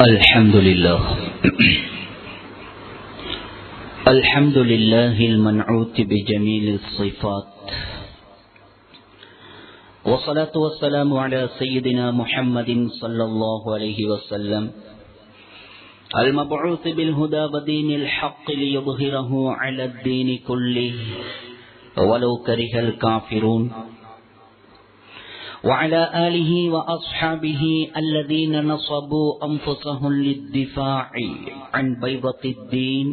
الحمد لله الحمد لله المنعوت بجميل الصفات، والصلاة والسلام على سيدنا محمد صلى الله عليه وسلم المبعوث بالهدى ودين الحق ليظهره على الدين كله ولو كره الكافرون، وعلى آله وأصحابه الذين نصبوا أنفسهم للدفاع عن بيضة الدين.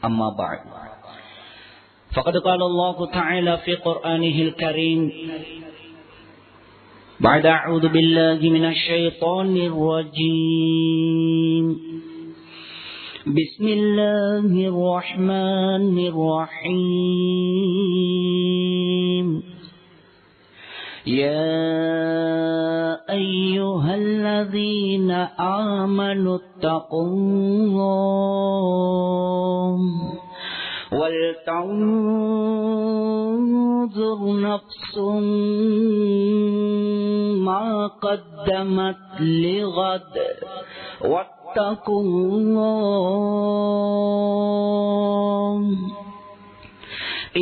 أما بعد، فقد قال الله تعالى في قرآنه الكريم بعد أعوذ بالله من الشيطان الرجيم: بسم الله الرحمن الرحيم. يا أيها الذين آمنوا اتقوا الله ولتنظر نفس ما قدمت لغد واتقوا الله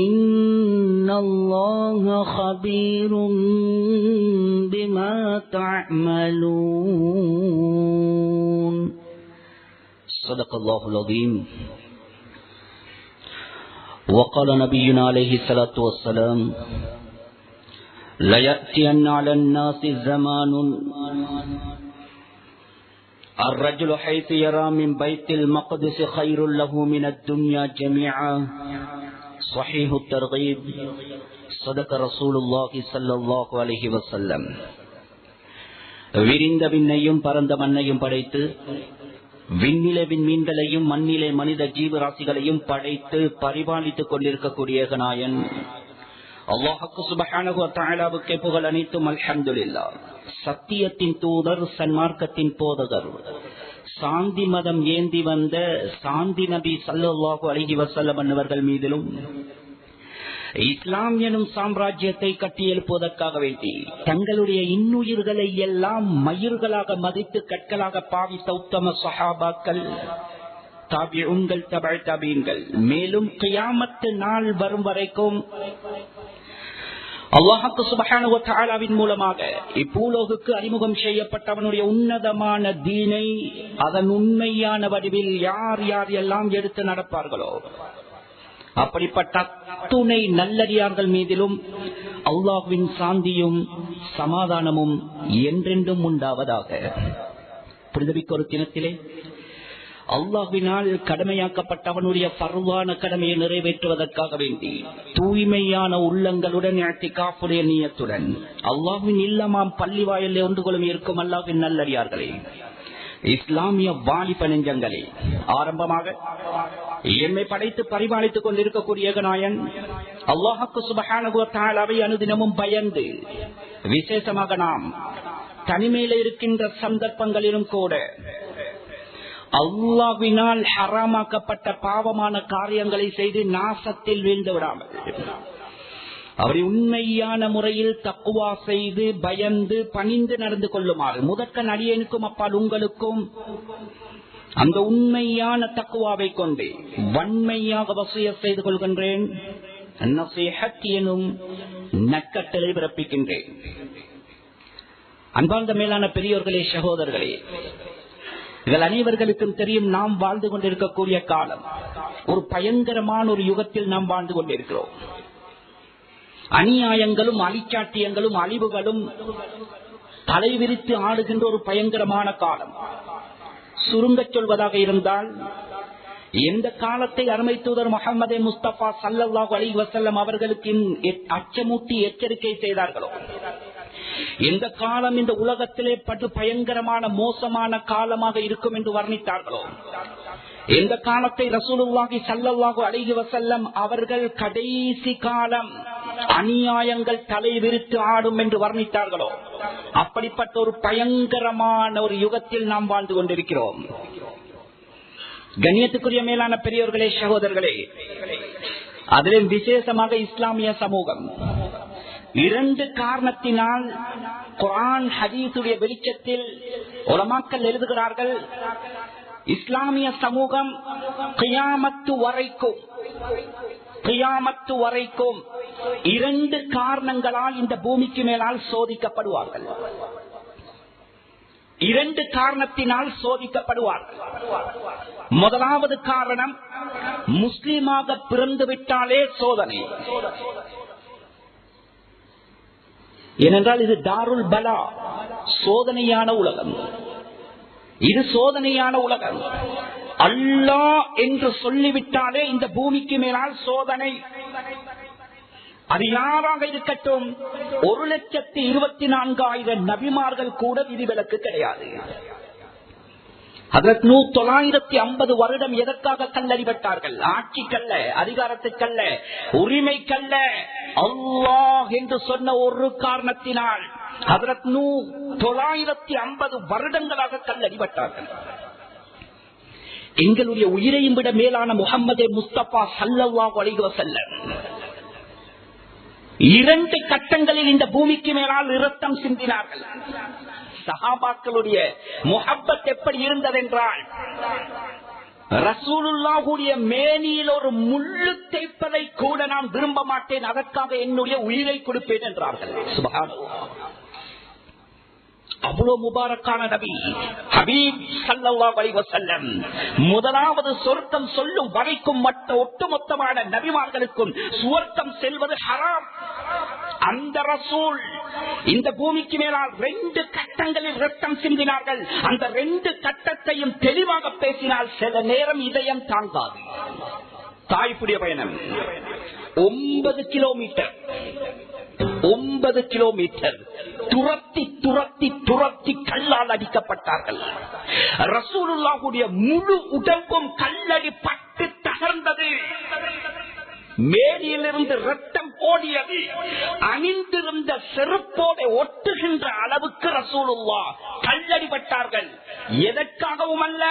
إن الله خبير بما تعملون. صدق الله العظيم. وقال نبينا عليه الصلاة والسلام: ليأتين على الناس زمان الرجل حيث يرى من بيت المقدس خير له من الدنيا جميعا. صحيح الترغيب. صدق رسول الله صلى الله عليه وسلم. விரிந்த விண்ணையும் பரந்த மண்ணையும் படைத்து விண்ணிலே விண்மீன்களையும் மண்ணிலே மனித ஜீவராசிகளையும் படைத்து பரிபாலித்துக் கொண்டிருக்கக்கூடிய ஏகநாயன் அல்லாஹ்வுக்கு சுப்ஹானஹு வ தஆலாவுக்கே புகழ் அனைத்தும். அல்ஹம்துலில்லாஹ். சத்தியத்தின் தூதர், சன்மார்க்கத்தின் போதகர், சாந்தி மதம் ஏந்தி வந்த சாந்தி நபி ஸல்லல்லாஹு அலைஹி வஸல்லம் அவர்கள் மீதிலும் இஸ்லாம் எனும் சாம்ராஜ்யத்தை கட்டி எழுப்புவதற்காக வேண்டி தங்களுடைய இன்னுயிர்களை எல்லாம் மயிர்களாக மதித்து கற்களாக பாவித்த உத்தம சஹாபாக்கள், தாபிஊன்கள், தபஅ தாபிஈன்கள், மேலும் கியாமத் நாள் வரும் வரைக்கும் அல்லாஹ்வுக்கு சுப்ஹானஹு வ தஆலாவின் மூலமாக இப்பூலோகுக்கு அறிமுகம் செய்யப்பட்ட அவனுடைய உன்னதமான தீனை அதன் உண்மையான வடிவில் யார் யார் எல்லாம் எடுத்து நடப்பார்களோ அப்படிப்பட்ட அத்துணை நல்லடியார்கள் மீதிலும் அல்லாஹ்வின் சாந்தியும் சமாதானமும் என்றென்றும் உண்டாவதாக. புரிதவிக்கு ஒரு தினத்திலே அல்லாஹ்வினால் கடமையாக்கப்பட்டவனுடைய பர்வான கடமையை நிறைவேற்றுவதற்காக வேண்டி தூய்மையான உள்ளங்களுடன் இஅ்திகாஃபுடைய நியத்துடன் அல்லாஹ்வின் இல்லமாம் பள்ளி வாயிலே ஒன்று கொள்ளும் இருக்கும் அல்லாஹ்வின் நல்லடியார்களே, இஸ்லாமிய வாலிப நெஞ்சங்களே, ஆரம்பமாக எம்மை படைத்து பரிபாலித்துக் கொண்டிருக்கக்கூடிய ஏகநாயன் அல்லாஹ்வுக்கு சுப்ஹானஹு வ தஆலாவை அனுதினமும் பயந்து, விசேஷமாக நாம் தனிமையில இருக்கின்ற சந்தர்ப்பங்களிலும் கூட அல்லாஹ்வினால் ஹராமாக்கப்பட்ட பாவமான காரியங்களை செய்து நாசத்தில் வீழ்ந்து விடாமல் அவரை உண்மையான முறையில் தக்வா செய்து பயந்து பணிந்து நடந்து கொள்ளுமாறு முதற்கண் அடியேனுக்கும் அப்பால் உங்களுக்கும் அந்த உண்மையான தக்வாவை கொண்டு வன்மையாக வசியத் செய்து கொள்கின்றேன். நஸீஹத் எனும் நற்கட்டளை பிறப்பிக்கின்றேன். அன்பார்ந்த மேலான பெரியோர்களே, சகோதரர்களே, இதில் அனைவர்களுக்கும் தெரியும், நாம் வாழ்ந்து கொண்டிருக்கக்கூடிய காலம் ஒரு பயங்கரமான ஒரு யுகத்தில் நாம் வாழ்ந்து கொண்டிருக்கிறோம். அநியாயங்களும் அழிச்சாட்டியங்களும் அழிவுகளும் தலைவிரித்து ஆடுகின்ற ஒரு பயங்கரமான காலம். சுருங்க சொல்வதாக இருந்தால், எந்த காலத்தை அருமை தூதர் முஹம்மது முஸ்தபா ஸல்லல்லாஹு அலைஹி வஸல்லம் அவர்களுக்கு அச்சமூட்டி எச்சரிக்கை செய்தார்களோ, எந்த காலம் இந்த உலகத்திலே படு பயங்கரமான மோசமான காலமாக இருக்கும் என்று வர்ணித்தார்களோ, எந்த காலத்தை ரசூலுல்லாஹி ஸல்லல்லாஹு அலைஹி வஸல்லம் அவர்கள் கடைசி காலம் அநியாயங்கள் தலைவிரித்து ஆடும் என்று வர்ணித்தார்களோ, அப்படிப்பட்ட ஒரு பயங்கரமான ஒரு யுகத்தில் நாம் வாழ்ந்து கொண்டிருக்கிறோம். கண்ணியத்துக்குரிய மேலான பெரியோர்களே, சகோதரர்களே, அதிலும் விசேஷமாக இஸ்லாமிய சமூகம் இரண்டு காரணத்தினால் குர்ஆன் ஹதீஸுடைய வெளிச்சத்தில் உலமாக்கள் எழுதுகிறார்கள், இஸ்லாமிய சமூகம் கியாமத்து வரைக்கும் இரண்டு காரணங்களால் இந்த பூமிக்கு மேலால் சோதிக்கப்படுவார்கள். இரண்டு காரணத்தினால் சோதிக்கப்படுவார்கள். முதலாவது காரணம், முஸ்லிமாக பிறந்து விட்டாலே சோதனை. ஏனென்றால் இது தாருல் பலா, சோதனையான உலகம். இது சோதனையான உலகம். அல்லாஹ் என்று சொல்லிவிட்டாலே இந்த பூமிக்கு மேலால் சோதனை. அது யாராக இருக்கட்டும், 1,24,000 நபிமார்கள் கூட விதிவிலக்கு கிடையாது. ஹஜ்ரத் நூஹ் 950 வருடம் எதற்காக கல்லறிபட்டார்கள்? ஆட்சிக்கல்ல, அதிகாரத்துக்கல்ல, உரிமைக்கல்ல, அல்லாஹ் என்று சொன்ன ஒரு காரணத்தினால் ஹஜ்ரத் நூஹ் 950 வருடங்களாக கல்லறிபட்டார்கள். எங்களுடைய உயிரையும் விட மேலான முஹம்மதே முஸ்தபா ஸல்லல்லாஹு அலைஹி வஸல்லம் இரண்டு கட்டங்களில் இந்த பூமிக்கு மேலால் இரத்தம் சிந்தினார்கள். சஹாபாக்களுடைய முஹப்பத் எப்படி இருந்ததென்றால், ரசூலுல்லாஹுடைய மேனியில் ஒரு முள்ளு தைப்பதை கூட நான் விரும்ப மாட்டேன், அதற்காக என்னுடைய உயிரை கொடுப்பேன் என்றார்கள். சுப்ஹானல்லாஹ். அவ்வளவு முபாரக்கான நபி ஹபீப் ஸல்லல்லாஹு அலைஹி வஸல்லம் முதலாவது சொர்க்கம் சொல்லும் வரைக்கும் மற்ற ஒட்டுமொத்தமான நபிமார்களுக்கும் சுவர்க்கம் செல்வது ஹராம். அந்த ரசூல் இந்த பூமிக்கு மேலால் 2 கட்டங்களில் ரத்தம் சிந்தினார்கள். அந்த 2 கட்டத்தையும் தெளிவாக பேசினால் சில நேரம் இதயம் தாங்காது. தாய்ப்புடைய பயணம் 9 கிலோமீட்டர் துரத்தி துரத்தி துரத்தி கல்லால் அடிக்கப்பட்டார்கள். ரசூலுல்லாஹுடைய முழு உடம்பும் கல்லடி பட்டு தகர்ந்தது. மேலிலிருந்து ரத்தம் ஓடியது. அணிந்திருந்த செருப்போட ஒட்டுகின்ற அளவுக்கு ரசூலுல்லாஹ் கல்லடிபட்டார்கள். எதற்காகவும் அல்ல,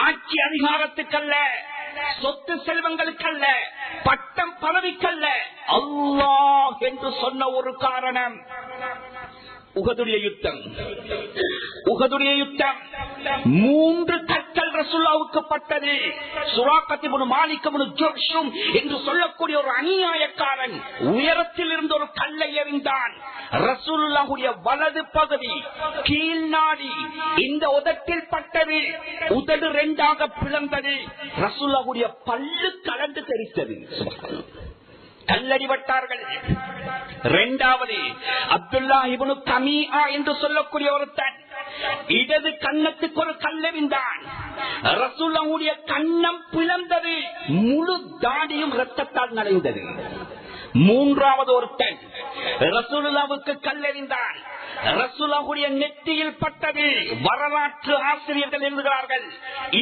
ஆட்சி அதிகாரத்துக்கல்ல, சொத்து செல்வங்களுக்கல்ல, பட்டம் பதவிக்கல்ல, அல்லாஹ் என்று சொன்ன ஒரு காரணம். உஹதுடைய யுத்தம் 3 கற்கள் ரசூலுல்லாஹ்வுக்கு பட்டது. சுராக்கத் இப்னு மாலிக் இப்னு ஜுர்ஷும் என்று சொல்லக்கூடிய ஒரு அநியாயக்காரன் உயரத்தில் இருந்து ஒரு கல்லை எறிந்தான். ரசூலுல்லாஹ்வுடைய வலது பகுதி கீழ் நாடி இந்த உதட்டில் பட்டது. உதடு 2ஆக பிளந்தது. ரசூலுல்லாஹ்வுடைய பல்லு கலந்து தெரித்தது. கல்லடிபட்டார்கள். 2வது அப்துல்லா இப்னு கமீஆ என்று சொல்லக்கூடிய ஒருத்தன் இடது கன்னத்துக்கு ஒரு கல்லெறிந்தான். ரசூலுல்லாஹ்வுடைய கன்னம் பிளந்தது. முழு தாடியும் இரத்தத்தால் நனைந்தது. 3வது ஒருத்தன் ரசூலுல்லாஹ்வுக்கு கல்லெறிந்தான். ரசூலுல்லாஹ்வுடைய நெற்றியில் பட்டது. வரலாற்று ஆசிரியர்கள் எழுதுகிறார்கள்,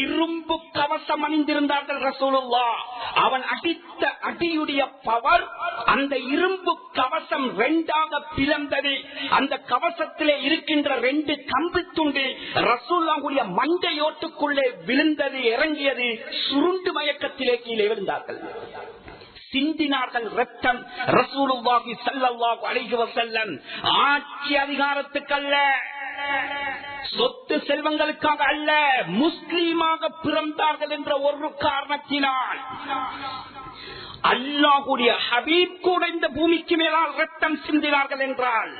இரும்பு கவசம் அணிந்திருந்தார்கள் ரசூலுல்லாஹ். அவன் அடித்த அடியுடைய பவர், அந்த இரும்பு கவசம் 2ஆக பிளந்தது. அந்த கவசத்திலே இருக்கின்ற 2 கம்பி துண்டு ரசூலுல்லாஹ்வுடைய மண்டையோட்டுக்குள்ளே விழுந்தது, இறங்கியது. சுருண்டு மயக்கத்திலே கீழே விழுந்தார்கள். சிந்தினார்கள் ரத்தம். ரசூலுல்லாஹி ஸல்லல்லாஹு அலைஹி வஸல்லம் ஆட்சி அதிகாரத்துக்கல்ல, சொத்து செல்வங்களுக்காக அல்ல, முஸ்லீமாக பிறந்தார்கள் என்ற ஒரு காரணத்தினால் அல்லாஹ்வுடைய ஹபீப் கூட இந்த பூமிக்கு மேலால் ரத்தம் சிந்தினார்கள் என்றால்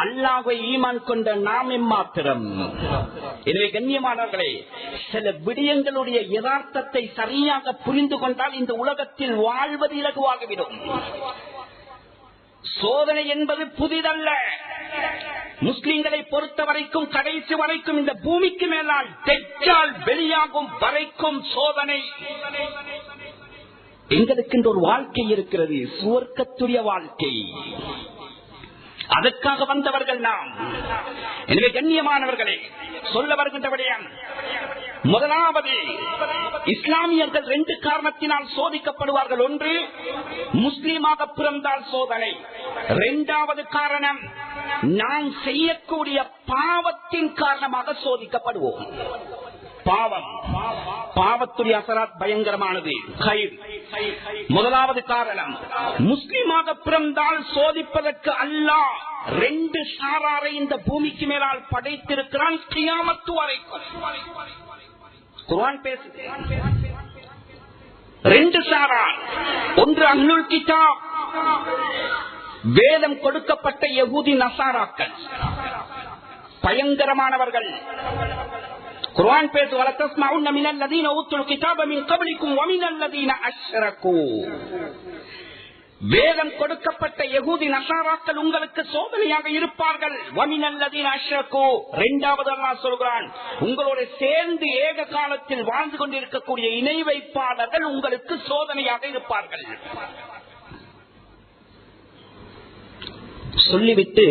அல்லாஹ்வை ஈமான் கொண்ட நாம் எம்மாத்திரம். எனவே கண்ணியமானவர்களே, சில விடயங்களுடைய யதார்த்தத்தை சரியாக புரிந்து கொண்டால் இந்த உலகத்தில் வாழ்வது இலகுவாகிவிடும். சோதனை என்பது புதிதல்ல. முஸ்லிம்களை பொறுத்த வரைக்கும் கடைசி வரைக்கும் இந்த பூமிக்கு மேலால் தெஜ்ஜால் வெளியாகும் வரைக்கும் சோதனை. எங்களுக்கு ஒரு வாழ்க்கை இருக்கிறது, சுவர்க்கத்துடைய வாழ்க்கை. அதற்காக வந்தவர்கள் நாம். எனவே கண்ணியமானவர்களே, சொல்ல வருகின்ற விடயம், முதலாவது இஸ்லாமியர்கள் 2 காரணத்தினால் சோதிக்கப்படுவார்கள். ஒன்று, முஸ்லீமாக பிறந்தால் சோதனை. 2வது காரணம், நாம் செய்யக்கூடிய பாவத்தின் காரணமாக சோதிக்கப்படுவோம். பாவம். பாவத்துடைய அசராத் பயங்கரமானது. முதலாவது காரணம், முஸ்லிமாக பிறந்தால் சோதிப்பதற்கு அல்லாஹ் 2 சாராரை இந்த பூமிக்கு மேலால் படைத்திருக்கிறான் கியாமத்து வரைக்கும். குர்ஆன் பேசுது 2 சாரார். ஒன்று அஹ்லுல் கிதாப், வேதம் கொடுக்கப்பட்ட யஹூதி நசாராக்கள், பயங்கரமானவர்கள். குர்ஆன் பேசு வலதஸ்மஉன்ன மினல் லதீன ஊத்துல் கிதாப மின் கப்லிக்கும் வ மினல் லதீன அஷ்ரகு. வேதம் கொடுக்கப்பட்ட யஹூதி நசாராக்கள் உங்களுக்கு சோதனையாக இருப்பார்கள். வ மினல் லதீன அஷ்ரகு, இரண்டாவது அல்லாஹ் சொல்கிறான், உங்களோட சேர்ந்து ஏக காலத்தில் வாழ்ந்து கொண்டிருக்கக்கூடிய இணை வைப்பாளர்கள் உங்களுக்கு சோதனையாக இருப்பார்கள். சொல்லிவிட்டு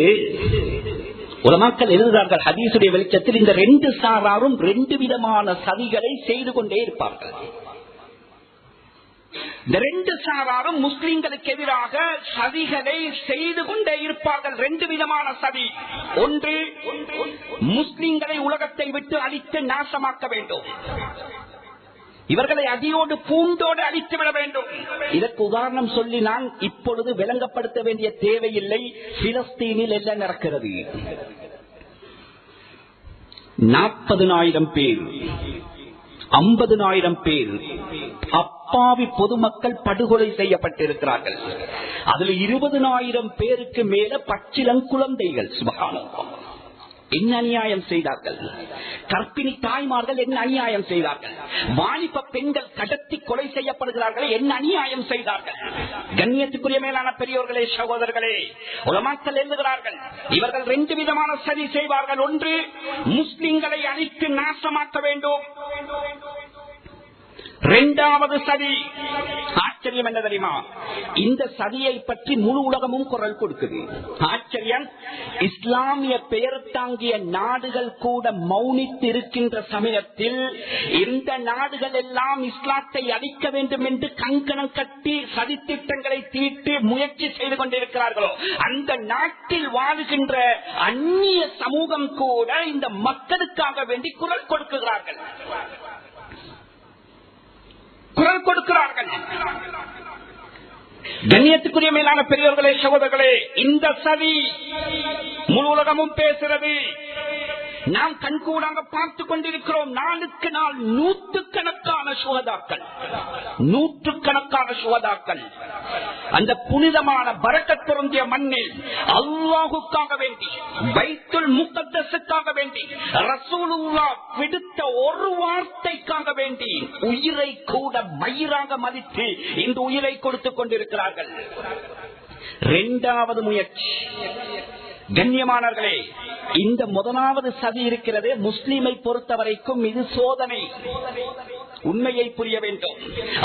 உலமாக்கள் எழுதுகிறார்கள், ஹதீசுடைய வெளிச்சத்தில் இந்த 2 சாராரும் 2 விதமான சதிகளை செய்து கொண்டே இருப்பார்கள். இந்த 2 சாராரும் முஸ்லிம்களுக்கு எதிராக சதிகளை செய்து கொண்டே இருப்பார்கள். 2 விதமான சதி. ஒன்று, முஸ்லிம்களை உலகத்தை விட்டு அழித்து நாசமாக்க வேண்டும், இவர்களை அடியோடு பூண்டோடு அழித்துவிட வேண்டும். இதற்கு உதாரணம் சொல்லி நான் இப்பொழுது விளங்கப்படுத்த வேண்டிய தேவையில்லை. பிலஸ்தீனில் என்ன நடக்கிறது? 40,000 பேர், 50,000 பேர் அப்பாவி பொதுமக்கள் படுகொலை செய்யப்பட்டிருக்கிறார்கள். அதில் 20,000 பேருக்கு மேல பச்சிளங்குழந்தைகள். சுப்ஹானல்லாஹ், என்ன அநியாயம் செய்தார்கள்! கர்ப்பிணி தாய்மார்கள் என்ன அநியாயம் செய்தார்கள்! வாலிப பெண்கள் கடத்தி கொலை செய்யப்படுகிறார்கள், என்ன அநியாயம் செய்தார்கள்! கண்ணியத்துக்குரிய மேலான பெரியோர்களே, சகோதரர்களே, உலமாக்கள் எழுதுகிறார்கள், இவர்கள் 2 விதமான சதி செய்வார்கள். ஒன்று, முஸ்லிம்களை அழித்து நாசமாக்க வேண்டும். இரண்டாவது சதி, ஆச்சரியம் என்ன தெரியுமா? இந்த சதியை பற்றி முழு உலகமும் குரல் கொடுக்குது. ஆச்சரியம், இஸ்லாமிய பெயர் தாங்கிய நாடுகள் கூட மௌனித்து இருக்கின்ற சமயத்தில் இந்த நாடுகள் எல்லாம் இஸ்லாத்தை அழிக்க வேண்டும் என்று கங்கணம் கட்டி சதித்திட்டங்களை தீட்டு முயற்சி செய்து கொண்டிருக்கிறார்களோ, அந்த நாட்டில் வாழுகின்ற அந்நிய சமூகம் கூட இந்த மக்களுக்காக வேண்டி குரல் கொடுக்கிறார்கள். கண்ணியத்துக்குரிய மேலான பெரியவர்களே, சகோதரர்களே, இந்த சதி முழு உலகமும் பேசுகிறது. நாம் கண்கூடாக பார்த்துக் கொண்டிருக்கிறோம். நாளுக்கு நாள் நூற்றுக்கணக்கான சுஹதாக்கள் அந்த புனிதமான பரக்கத் பொருந்திய மண்ணில் அல்லாஹுக்காக வேண்டி, பைத்துல் முகத்தஸுக்காக வேண்டி, ரசூலுல்லாஹ் விடுத்த ஒரு வார்த்தைக்காக வேண்டி உயிரை கூட மயிராக மதித்து இந்த உயிரை கொடுத்துக் கொண்டிருக்கிறார்கள். இரண்டாவது முயற்சி, கண்ணியமானவர்களே, இந்த முதலாவது சதி இருக்கிறது, முஸ்லிமை பொறுத்தவரைக்கும் இது சோதனை. உண்மையை புரிய வேண்டும்.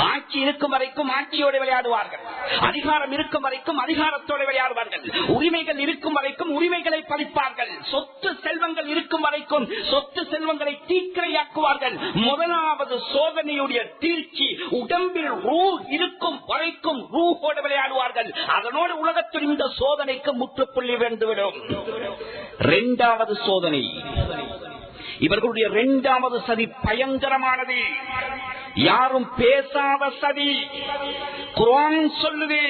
ஆட்சி இருக்கும் வரைக்கும் ஆட்சியோடு விளையாடுவார்கள், அதிகாரம் இருக்கும் வரைக்கும் அதிகாரத்தோடு விளையாடுவார்கள், உரிமைகள் இருக்கும் வரைக்கும் உரிமைகளை பறிப்பார்கள், சொத்து செல்வங்கள் இருக்கும் வரைக்கும் சொத்து செல்வங்களை தீக்கிரையாக்குவார்கள். முதலாவது சோதனையுடைய தீர்ச்சி, உடம்பில் ரூஹ் இருக்கும் வரைக்கும் ரூஹோடு விளையாடுவார்கள். அதனோடு உலகத்தில் இந்த சோதனைக்கு முற்றுப்புள்ளி வந்துவிடும். இரண்டாவது சோதனை, இவர்களுடைய இரண்டாவது சதி பயங்கரமானது, யாரும் பேசாத சதி. குர்ஆன் சொல்லுது,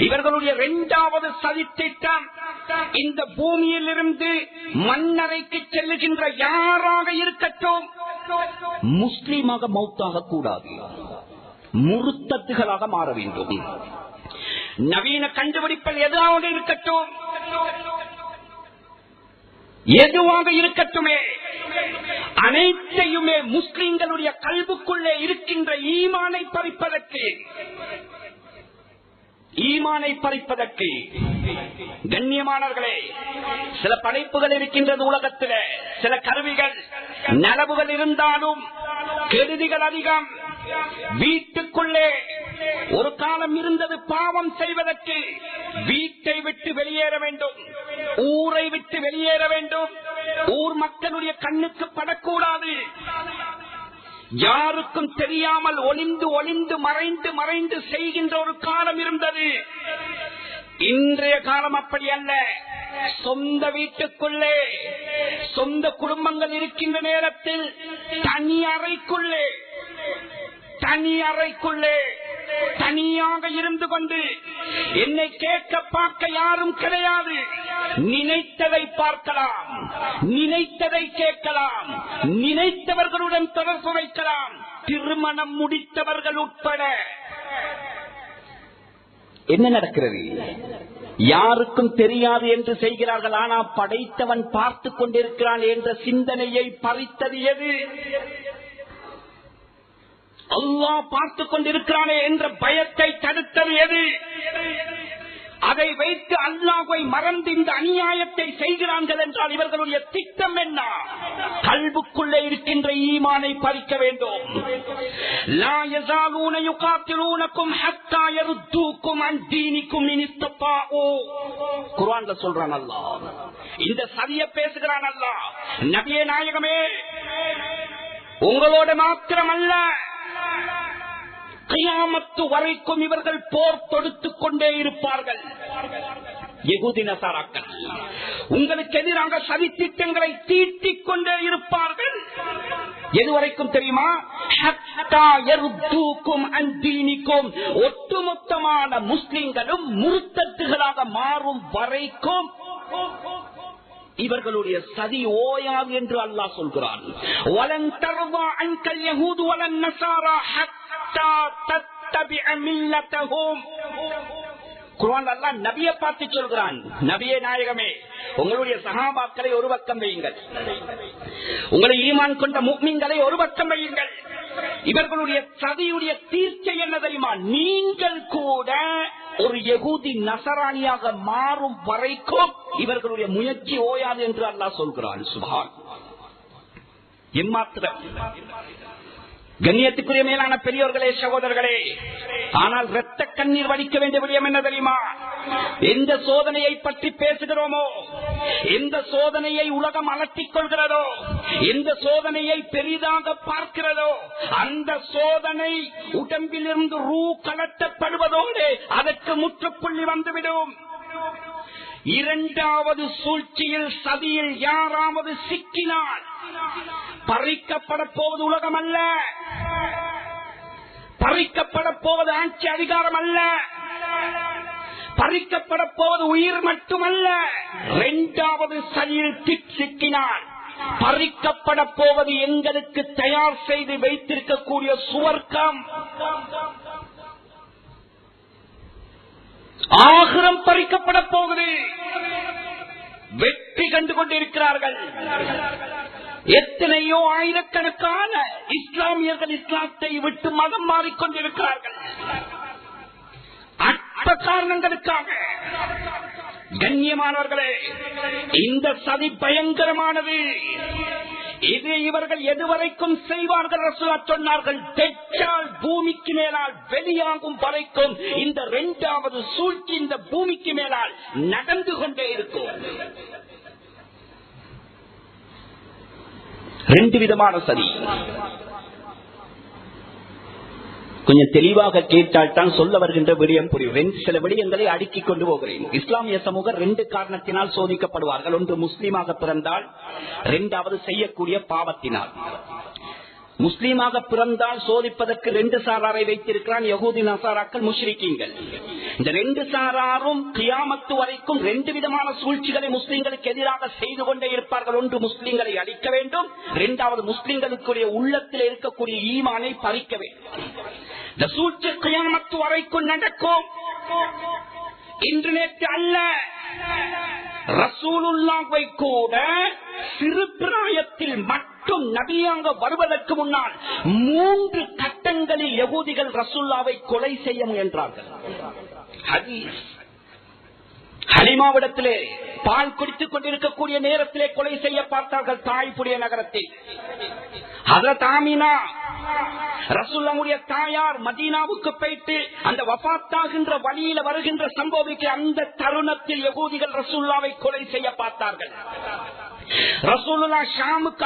இவர்களுடைய இரண்டாவது சதி திட்டம், இந்த பூமியிலிருந்து மண்ணறைக்கு செல்லுகின்ற யாராக இருக்கட்டும் முஸ்லீமாக மௌத்தாக கூடாது, முர்த்தத்துகளாக மாற வேண்டும். நவீன கண்டுபிடிப்பில் எதுவாக இருக்கட்டும், எதுவாக இருக்கட்டுமே, அனைத்தையுமே முஸ்லிம்களுடைய கல்புக்குள்ளே இருக்கின்ற ஈமானை பறிப்பதற்கு கண்ணியமானவர்களே, சில படைப்புகள் இருக்கின்றது உலகத்தில், சில கருவிகள் நலவுகள் இருந்தாலும் கெடுதிகள் அதிகம். வீட்டுக்குள்ளே ஒரு காலம் இருந்தது பாவம் செய்வதற்கு, வீட்டை விட்டு வெளியேற வேண்டும், ஊரை விட்டு வெளியேற வேண்டும், ஊர் மக்களுடைய கண்ணுக்கு படக்கூடாது, யாருக்கும் தெரியாமல் ஒளிந்து ஒளிந்து மறைந்து செய்கின்ற ஒரு காலம் இருந்தது. இன்றைய காலம் அப்படி அல்ல. சொந்த வீட்டுக்குள்ளே சொந்த குடும்பங்கள் இருக்கின்ற நேரத்தில் தனி அறைக்குள்ளே தனியாக இருந்து கொண்டு என்னை கேட்க பார்க்க யாரும் கிடையாது. நினைத்ததை பார்க்கலாம், நினைத்ததை கேட்கலாம், நினைத்தவர்களுடன் தொடர்பு வைக்கலாம், திருமணம் முடித்தவர்கள் உட்பட. என்ன நடக்கிறது? யாருக்கும் தெரியாது என்று செய்கிறார்கள். ஆனா படைத்தவன் பார்த்து கொண்டிருக்கிறான் என்ற சிந்தனையை பறித்தது எது? அல்லாஹ் பார்த்து கொண்டிருக்கிறானே என்ற பயத்தை தடுத்தது எது? அதை வைத்து அல்லாஹ்வை மறந்து இந்த அநியாயத்தை செய்கிறார்கள் என்றால் இவர்களுடைய திட்டம் என்ன? கல்புக்குள்ளே இருக்கின்ற ஈமானை பறிக்க வேண்டும். லா யஸாலூன யுகாத்திலூனகும் ஹத்தா யருத்தூகும் அன் தீனிகும் இன் இஸ்தஃபாஉ. குர்ஆன்ல சொல்றான் அல்லாஹ். இந்த சரிய பேசுகிறான் அல்லாஹ். நபியே நாயகமே, உங்களோட மாத்திரமல்ல, கியாமத்து வரைக்கும் இவர்கள் போர் தொடுத்துக் கொண்டே இருப்பார்கள். யகூதி நசாராக்கள் உங்களுக்கு எதிராக சதித்திட்டங்களை தீட்டிக் கொண்டே இருப்பார்கள். எதுவரைக்கும் தெரியுமா? ஹத்தா யருத்தூகும் அன் தீனிகும். ஒட்டுமொத்தமான முஸ்லிம்களும் முர்த்தத்துகளாக மாறும் வரைக்கும் இவர்களுடைய சதி ஓயாது என்று அல்லாஹ் சொல்கிறான். வலன் தர்வா அன்கல் யஹூது வலன் நஸாரா ஹத்தா தத்தபிஅ மில்லத்தஹும். குர்ஆன் அல்லாஹ் நபியை பார்த்து சொல்கிறான், நபியே நாயகமே, உங்களுடைய சஹாபாக்களை ஒரு பக்கம் வையுங்கள், உங்களை ஈமான் கொண்ட முஃமின்களை ஒரு பக்கம் வையுங்கள். இவர்களுடைய சதியுடைய தீர்ச்சை என்ன தெரியுமா? நீங்கள் கூட ஒரு யகூதி நசராணியாக மாறும் வரைக்கும் இவர்களுடைய முயற்சி ஓயாது என்று அல்லாஹ் சொல்கிறான். சுப்ஹான். எம்மாத்திரம் கண்ணியத்துக்குரிய மேலான பெரியோர்களே, சகோதரர்களே, ஆனால் இரத்த கண்ணீர் வடிக்க வேண்டிய விடயம் என்ன தெரியுமா? எந்த சோதனையை பற்றி பேசுகிறோமோ, எந்த சோதனையை உலகம் அலட்டிக் கொள்கிறதோ, எந்த சோதனையை பெரிதாக பார்க்கிறதோ, அந்த சோதனை உடம்பிலிருந்து ரூ கலட்டப்படுவதோடு அதற்கு முற்றுப்புள்ளி வந்துவிடும். இரண்டாவது சூழ்ச்சியில், சதியில் யாராவது சிக்கினால் பறிக்கப்பட போவது உலகம் அல்ல, பறிக்கப்பட போவது ஆட்சி அதிகாரம் அல்ல, பறிக்கப்பட போவது உயிர் மட்டுமல்ல. இரண்டாவது சதியில் சிக்கினால் பறிக்கப்பட போவது எங்களுக்கு தயார் செய்து வைத்திருக்கக்கூடிய சுவர்க்கம். ஆகிரம் பறிக்கப்பட போகுது. வெற்றி கண்டு கொண்டிருக்கிறார்கள். எத்தனையோ ஆயிரக்கணக்கான இஸ்லாமியர்கள் இஸ்லாத்தை விட்டு மதம் மாறிக்கொண்டிருக்கிறார்கள். அற்ப காரணங்களுக்காக. கண்ணியமானவர்களே, இந்த சதி பயங்கரமானது. இது இவர்கள் எதுவரைக்கும் செய்வார்கள்? ரசூலுல்லாஹ் சொன்னார்கள், தெற்றால் பூமிக்கு மேலால் வெளியாகும் வரைக்கும் இந்த இரண்டாவது சூழ்ச்சி இந்த பூமிக்கு மேலால் நடந்து கொண்டே இருக்கும். ரெண்டு விதமான சதி. கொஞ்சம் தெளிவாக கேட்டால் தான் சொல்ல வருகின்ற விடயம் புரியும். சில விடயங்களை அடுக்கிக் கொண்டு போகிறேன். இஸ்லாமிய சமூகம் ரெண்டு காரணத்தினால் சோதிக்கப்படுவார்கள். ஒன்று முஸ்லீமாக பிறந்தால், இரண்டாவது செய்யக்கூடிய பாவத்தினால். முஸ்லீமாக பிறந்தால் சோதிப்பதற்கு ரெண்டு சாராரை வைத்திருக்கிறான், யகூதி நசாராக்கள், முஷ்ரிக்கீன்கள். இந்த ரெண்டு சாராரும் கியாமத்து வரைக்கும் ரெண்டு விதமான சூழ்ச்சிகளை முஸ்லிம்களுக்கு எதிராக செய்து கொண்டே இருப்பார்கள். ஒன்று முஸ்லிம்களை அழிக்க வேண்டும், இரண்டாவது முஸ்லிம்களுக்குரிய உள்ளத்தில் இருக்கக்கூடிய ஈமானை பறிக்க வேண்டும். இந்த சூழ்ச்சி கியாமத்து வரைக்கும் நடக்கும். இன்று நேற்று அல்ல. ரசூலுல்லாஹ்வை கூட சிறு பிராயத்தில் மட்டும் நபியாக வருவதற்கு முன்னால் 3 கட்டங்களில் யகூதிகள் ரசூலுல்லாஹ்வை கொலை செய்ய முயன்றார்கள். ஹதீஸ். ஹலிமாவிடத்திலே பால் குடித்துக் கொண்டிருக்கக்கூடிய நேரத்திலே கொலை செய்ய பார்த்தார்கள் தாய்ப்புடைய நகரத்தில். ஹஜ்ரத் ஆமினா ரசூலுல்லாஹ்வுடைய தாயார் மதீனாவுக்கு போயிட்டு அந்த வஃபாத்தாகின்ற வழியில வருகின்ற சம்பவிக்கு அந்த தருணத்தில் யகூதிகள் ரசூலுல்லாஹ்வை கொலை செய்ய பார்த்தார்கள். ரசூலுல்லாஹ் ஷாமுக்கு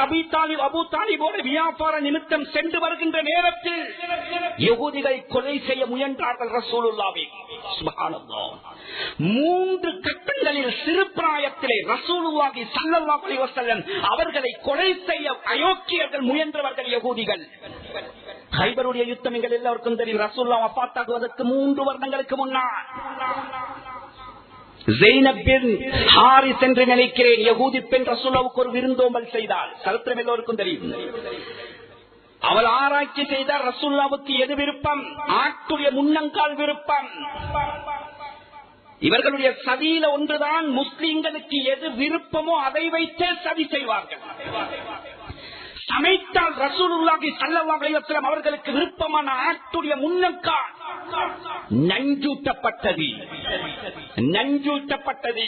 அபூ தாலிபோடு வியாபார நிமித்தம் சென்று வருகின்ற நேரத்தில் யகூதிகள் கொலை செய்ய முயன்றார்கள் ரசூலுல்லாஹ்வை. சுப்ஹானல்லாஹ். 3 கட்டங்களில் சிறு பிராயத்திலே ரசூலுல்லாஹி ஸல்லல்லாஹு அலைஹி வஸல்லம் அவர்களை கொலை செய்ய அயோக்கியர்கள் முயன்றவர்கள் யகூதிகள். கைபருடைய யுத்தம் எங்கள் எல்லாருக்கும் தெரியும். ரசூலுல்லாஹ் வஃபாத்தாகுவதற்கு 3 வருடங்களுக்கு முன்னால் ஸைனப் பின் ஹாரிஸ் என்று நினைக்கிறேன், யகூதி பெண் ரசூலுல்லாஹ்வுக்கு ஒரு விருந்தோம்பல் செய்தாள். சரித்திரம் எல்லோருக்கும் தெரியும். அவள் ஆராய்ச்சி செய்தார். ரசூலுல்லாஹ்வுக்கு எது விருப்பம்? ஆட்டுடைய முன்னங்கால் விருப்பம். இவர்களுடைய சதியில ஒன்றுதான், முஸ்லிம்களுக்கு எது விருப்பமோ அதை வைத்தே சதி செய்வார்கள். சமைத்தால் ரசூலுல்லாஹி ஸல்லல்லாஹு அலைஹி வஸல்லம் அவர்களுக்கு விருப்பமான ஆட்டுடைய முன்னங்கால் நஞ்சூட்டப்பட்டது.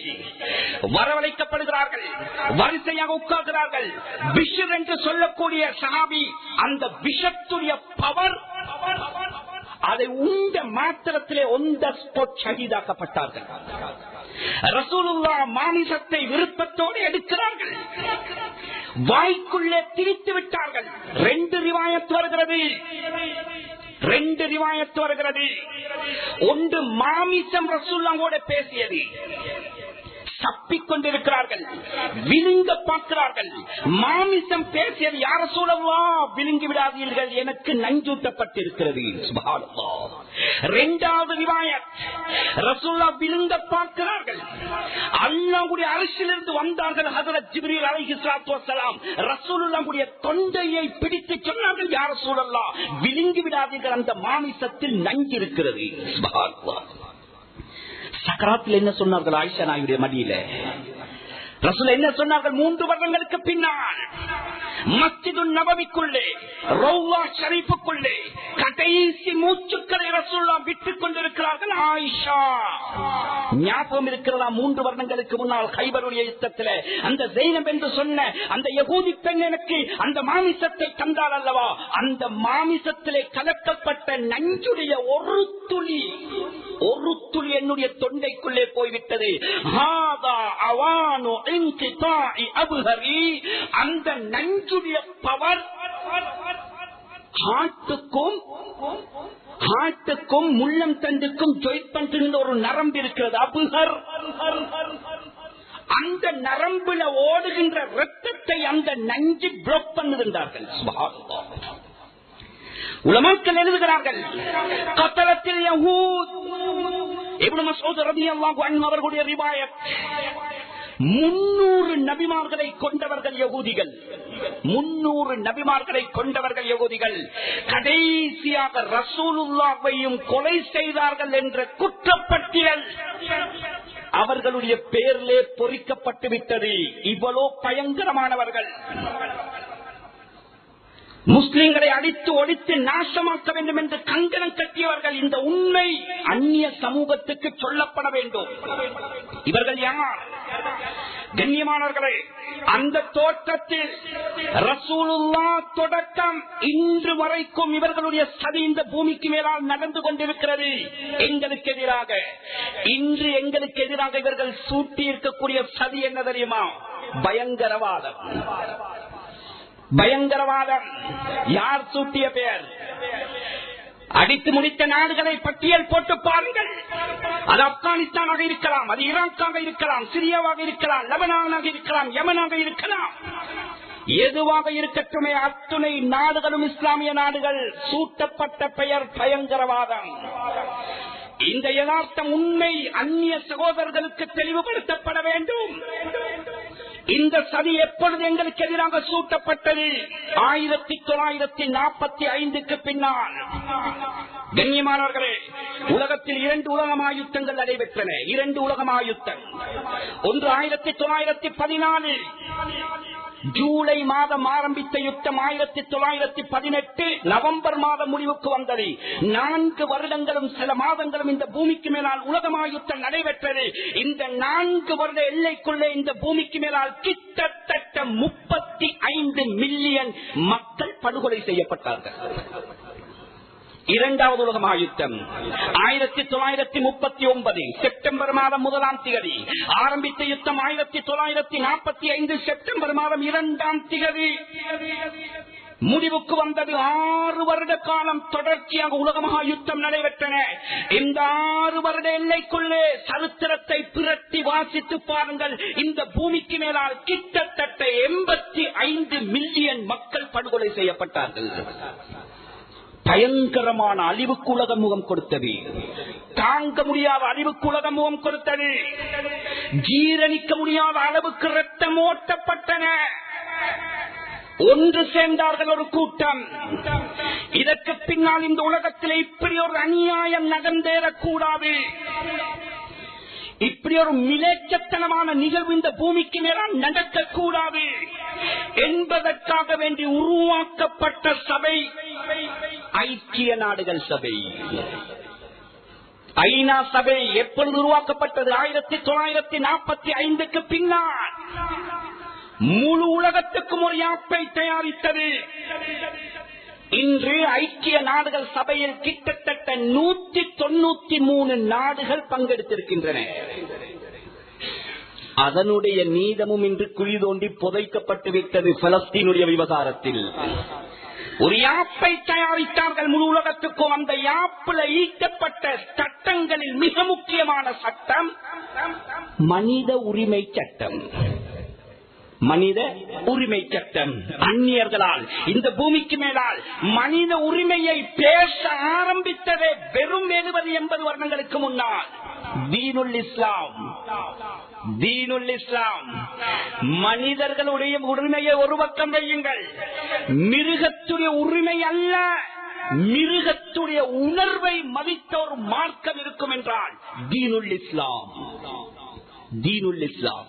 வரவழைக்கப்படுகிறார்கள், வரிசையாக உட்கார்கிறார்கள். பிஷர் என்று சொல்லக்கூடிய சஹாபி அந்த விஷத்துடைய பவர் அதை உண்ட மாத்திரத்திலே ஒந்த ஸ்பாட் ஷஹீதாக்கப்பட்டார்கள். ரசூலுல்லாஹ் மாமிசத்தை விருப்பத்தோடு எடுக்கிறார்கள், வாய்க்குள்ளே திரித்து விட்டார்கள். 2 ரிவாயத் வருகிறது. ஒன்று மாமிசம் ரசூலுல்லாஹோடு பேசியது, தப்பிக்கொண்டிருக்கிறார்கள், விழுங்க பார்க்கிறார்கள். மாமிசம் பேசியது, யா ரசூலல்லாஹ் விழுங்கி விடாதீர்கள், எனக்கு நஞ்சூட்டப்பட்டிருக்கிறது. சுப்ஹானல்லாஹ். 2வது ரிவாயத், ரசூலுல்லாஹ் விழுங்க பார்க்கிறார்கள். அல்லாஹ்வுடைய அரிசிலிருந்து வந்தார்கள் ஹஜ்ரத் ஜிப்ரீல் அலைஹிஸ்ஸலாத்து வஸ்ஸலாம். ரசூலுல்லாஹ்வுடைய தொண்டையை பிடித்து சொன்னார்கள், யா ரசூலல்லாஹ் விழுங்கி விடாதீர்கள், அந்த மாமிசத்தில் நஞ்சு இருக்கிறது. சுப்ஹானல்லாஹ். சக்கராத்தில் என்ன சொன்னார்கள்? ஆயிஷா நாயுடைய மடியில ரசூல் என்ன சொன்னார்கள்? 3 வருடங்களுக்கு பின்னால் மஸ்ஜிது நபவிக்குள்ளே, ரௌலா ஷரீஃபுக்குள்ளே கடைசி மூச்சுக்களை ரசூலுல்லாஹ் விட்டுக் கொண்டிருக்கிறார்கள். ஆயிஷா ஞாபகம் இருக்கிறதா? 3 வருடங்களுக்கு முன்னால் கைபருடைய யுத்தத்தில் அந்த ஸைனப் என்று சொன்ன அந்த யகூதி பெண் எனக்கு அந்த மாமிசத்தை தந்தாள் அல்லவா, அந்த மாமிசத்திலே கலக்கப்பட்ட நஞ்சுடைய ஒரு துளி என்னுடைய தொண்டைக்குள்ளே போய்விட்டது. அந்த நஞ்சுடைய பவர் ஹார்ட்டுக்கும் முள்ளம் தண்டுக்கும் ஜாயிண்ட் பண்ணுகின்ற ஒரு நரம்பு இருக்கிறது, அபுஹர். அந்த நரம்புல ஓடுகின்ற ரத்தத்தை அந்த நஞ்சு பிளாக் பண்ணுகின்றார்கள். உலமாக்கள் எழுதுகிறார்கள், கத்தலத்தில் யஹூத் இப்னு மஸ்ஊத் ரலியல்லாஹு அன்ஹு அவர்களுடைய ரிவாயத், 300 நபிமார்களை கொண்டவர்கள் யகூதிகள். 300 நபிமார்களை கொண்டவர்கள் யகூதிகள் கடைசியாக ரசூலுல்லாஹ்வையும் கொலை செய்தார்கள் என்ற குற்றப்பட்டியல் அவர்களுடைய பெயரிலே பொறிக்கப்பட்டு விட்டது. இவ்வளோ பயங்கரமானவர்கள். முஸ்லிம்களை அடித்து ஒழித்து நாசமாக்க வேண்டும் என்று கங்கணம் கட்டியவர்கள். இந்த உண்மை அந்நிய சமூகத்துக்கு சொல்லப்பட வேண்டும். இவர்கள் யார்? கண்ணியமானவர்களே, அந்த தோற்றத்தில் ரசூலுல்லாஹ் தொடக்கம் இன்று வரைக்கும் இவர்களுடைய சதி இந்த பூமிக்கு மேலால் நடந்து கொண்டிருக்கிறது. எங்களுக்கு எதிராக, இன்று எங்களுக்கு எதிராக இவர்கள் சூட்டி இருக்கக்கூடிய சதி என்ன தெரியுமா? பயங்கரவாதம். யார் சூட்டிய பெயர்? அடித்து முடித்த நாடுகளை பட்டியல் போட்டு பாருங்கள். அது ஆப்கானிஸ்தானாக இருக்கலாம், அது ஈராக்காக இருக்கலாம், சிரியாவாக இருக்கலாம், லெபனானாக இருக்கலாம், யமனாக இருக்கலாம், எதுவாக இருக்கட்டுமே, அத்துணை நாடுகளும் இஸ்லாமிய நாடுகள். சூட்டப்பட்ட பெயர் பயங்கரவாதம். இந்த யதார்த்தம் உண்மை அந்நிய சகோதரர்களுக்கு தெளிவுபடுத்தப்பட வேண்டும். இந்த சதி எப்பொழுது எங்களுக்கு எதிராக சூட்டப்பட்டது? 1945க்கு பின்னால். கண்ணியமானவர்களே, உலகத்தில் 2 உலகமாயுத்தங்கள் நடைபெற்றன. 2 உலகமாயுத்தம். ஒன்று 1914 ஜூலை மாதம் ஆரம்பித்த யுத்தம் 1918 நவம்பர் மாதம் முடிவுக்கு வந்தது. 4 வருடங்களும் சில மாதங்களும் இந்த பூமிக்கு மேலால் உலகமாயுத்தம் நடைபெற்றது. இந்த 4 வருட எல்லைக்குள்ளே இந்த பூமிக்கு மேலால் கிட்டத்தட்ட 35 மில்லியன் மக்கள் படுகொலை செய்யப்பட்டார்கள். இரண்டாவது உலக மகாயுத்தம் 1939 செப்டம்பர் மாதம் 1ஆம் தேதி ஆரம்பித்த யுத்தம் 1945 செப்டம்பர் மாதம் 2ஆம் தேதி முடிவுக்கு வந்தது. 6 வருட காலம் தொடர்ச்சியாக உலக மகாயுத்தம் நடைபெற்றன. இந்த 6 வருட எல்லைக்குள்ளே சரித்திரத்தை பிரட்டி வாசித்து பாருங்கள். இந்த பூமிக்கு மேலால் கிட்டத்தட்ட 85 மில்லியன் மக்கள் படுகொலை செய்யப்பட்டார்கள். பயங்கரமான அழிவுக்கு உலகம் முகம் கொடுத்தது. தாங்க முடியாத அழிவுக்கு உலகம் முகம் கொடுத்தது. ஜீரணிக்க முடியாத அளவுக்கு ரத்தம் ஓட்டப்பட்டன. ஒன்று சேர்ந்தார்கள் ஒரு கூட்டம். இதற்கு பின்னால் இந்த உலகத்தில் இப்படி ஒரு அநியாயம் நடந்தேறக்கூடாது, இப்படி ஒரு மிலேச்சத்தனமான நிகழ்வு இந்த பூமிக்கு மேலால் நடக்கக்கூடாது என்பதற்காக வேண்டி உருவாக்கப்பட்ட சபை ஐக்கிய நாடுகள் சபை. ஐநா சபை எப்பொழுது உருவாக்கப்பட்டது? 1945க்கு பின்னால் முழு உலகத்துக்கும் ஒரு யாப்பை தயாரித்தது. இன்று ஐக்கிய நாடுகள் சபையில் கிட்டத்தட்ட 193 நாடுகள் பங்கெடுத்திருக்கின்றன. அதனுடைய நீதமும் இன்று குழி தோண்டி புதைக்கப்பட்டு விட்டது. பலஸ்தீனுடைய விவகாரத்தில் ஒரு யாப்பை தயாரித்தார்கள் முழு உலகத்துக்கும். அந்த யாப்பில் ஈட்டப்பட்ட சட்டங்களில் மிக முக்கியமான சட்டம் மனித உரிமை சட்டம். மனித உரிமை சட்டம். அந்நியர்களால் இந்த பூமிக்கு மேலால் மனித உரிமையை பேச ஆரம்பித்ததே வெறும் 70-80 வருடங்களுக்கு முன்னால். தீனுல் இஸ்லாம், தீனுல் இஸ்லாம். மனிதர்களுடைய உரிமையை ஒரு பக்கம் வையுங்கள், மிருகத்துடைய உரிமை அல்ல, மிருகத்துடைய உணர்வை மதித்த ஒரு மார்க்கம் இருக்கும் என்றால் தீனுல் இஸ்லாம். தீனுல் இஸ்லாம்.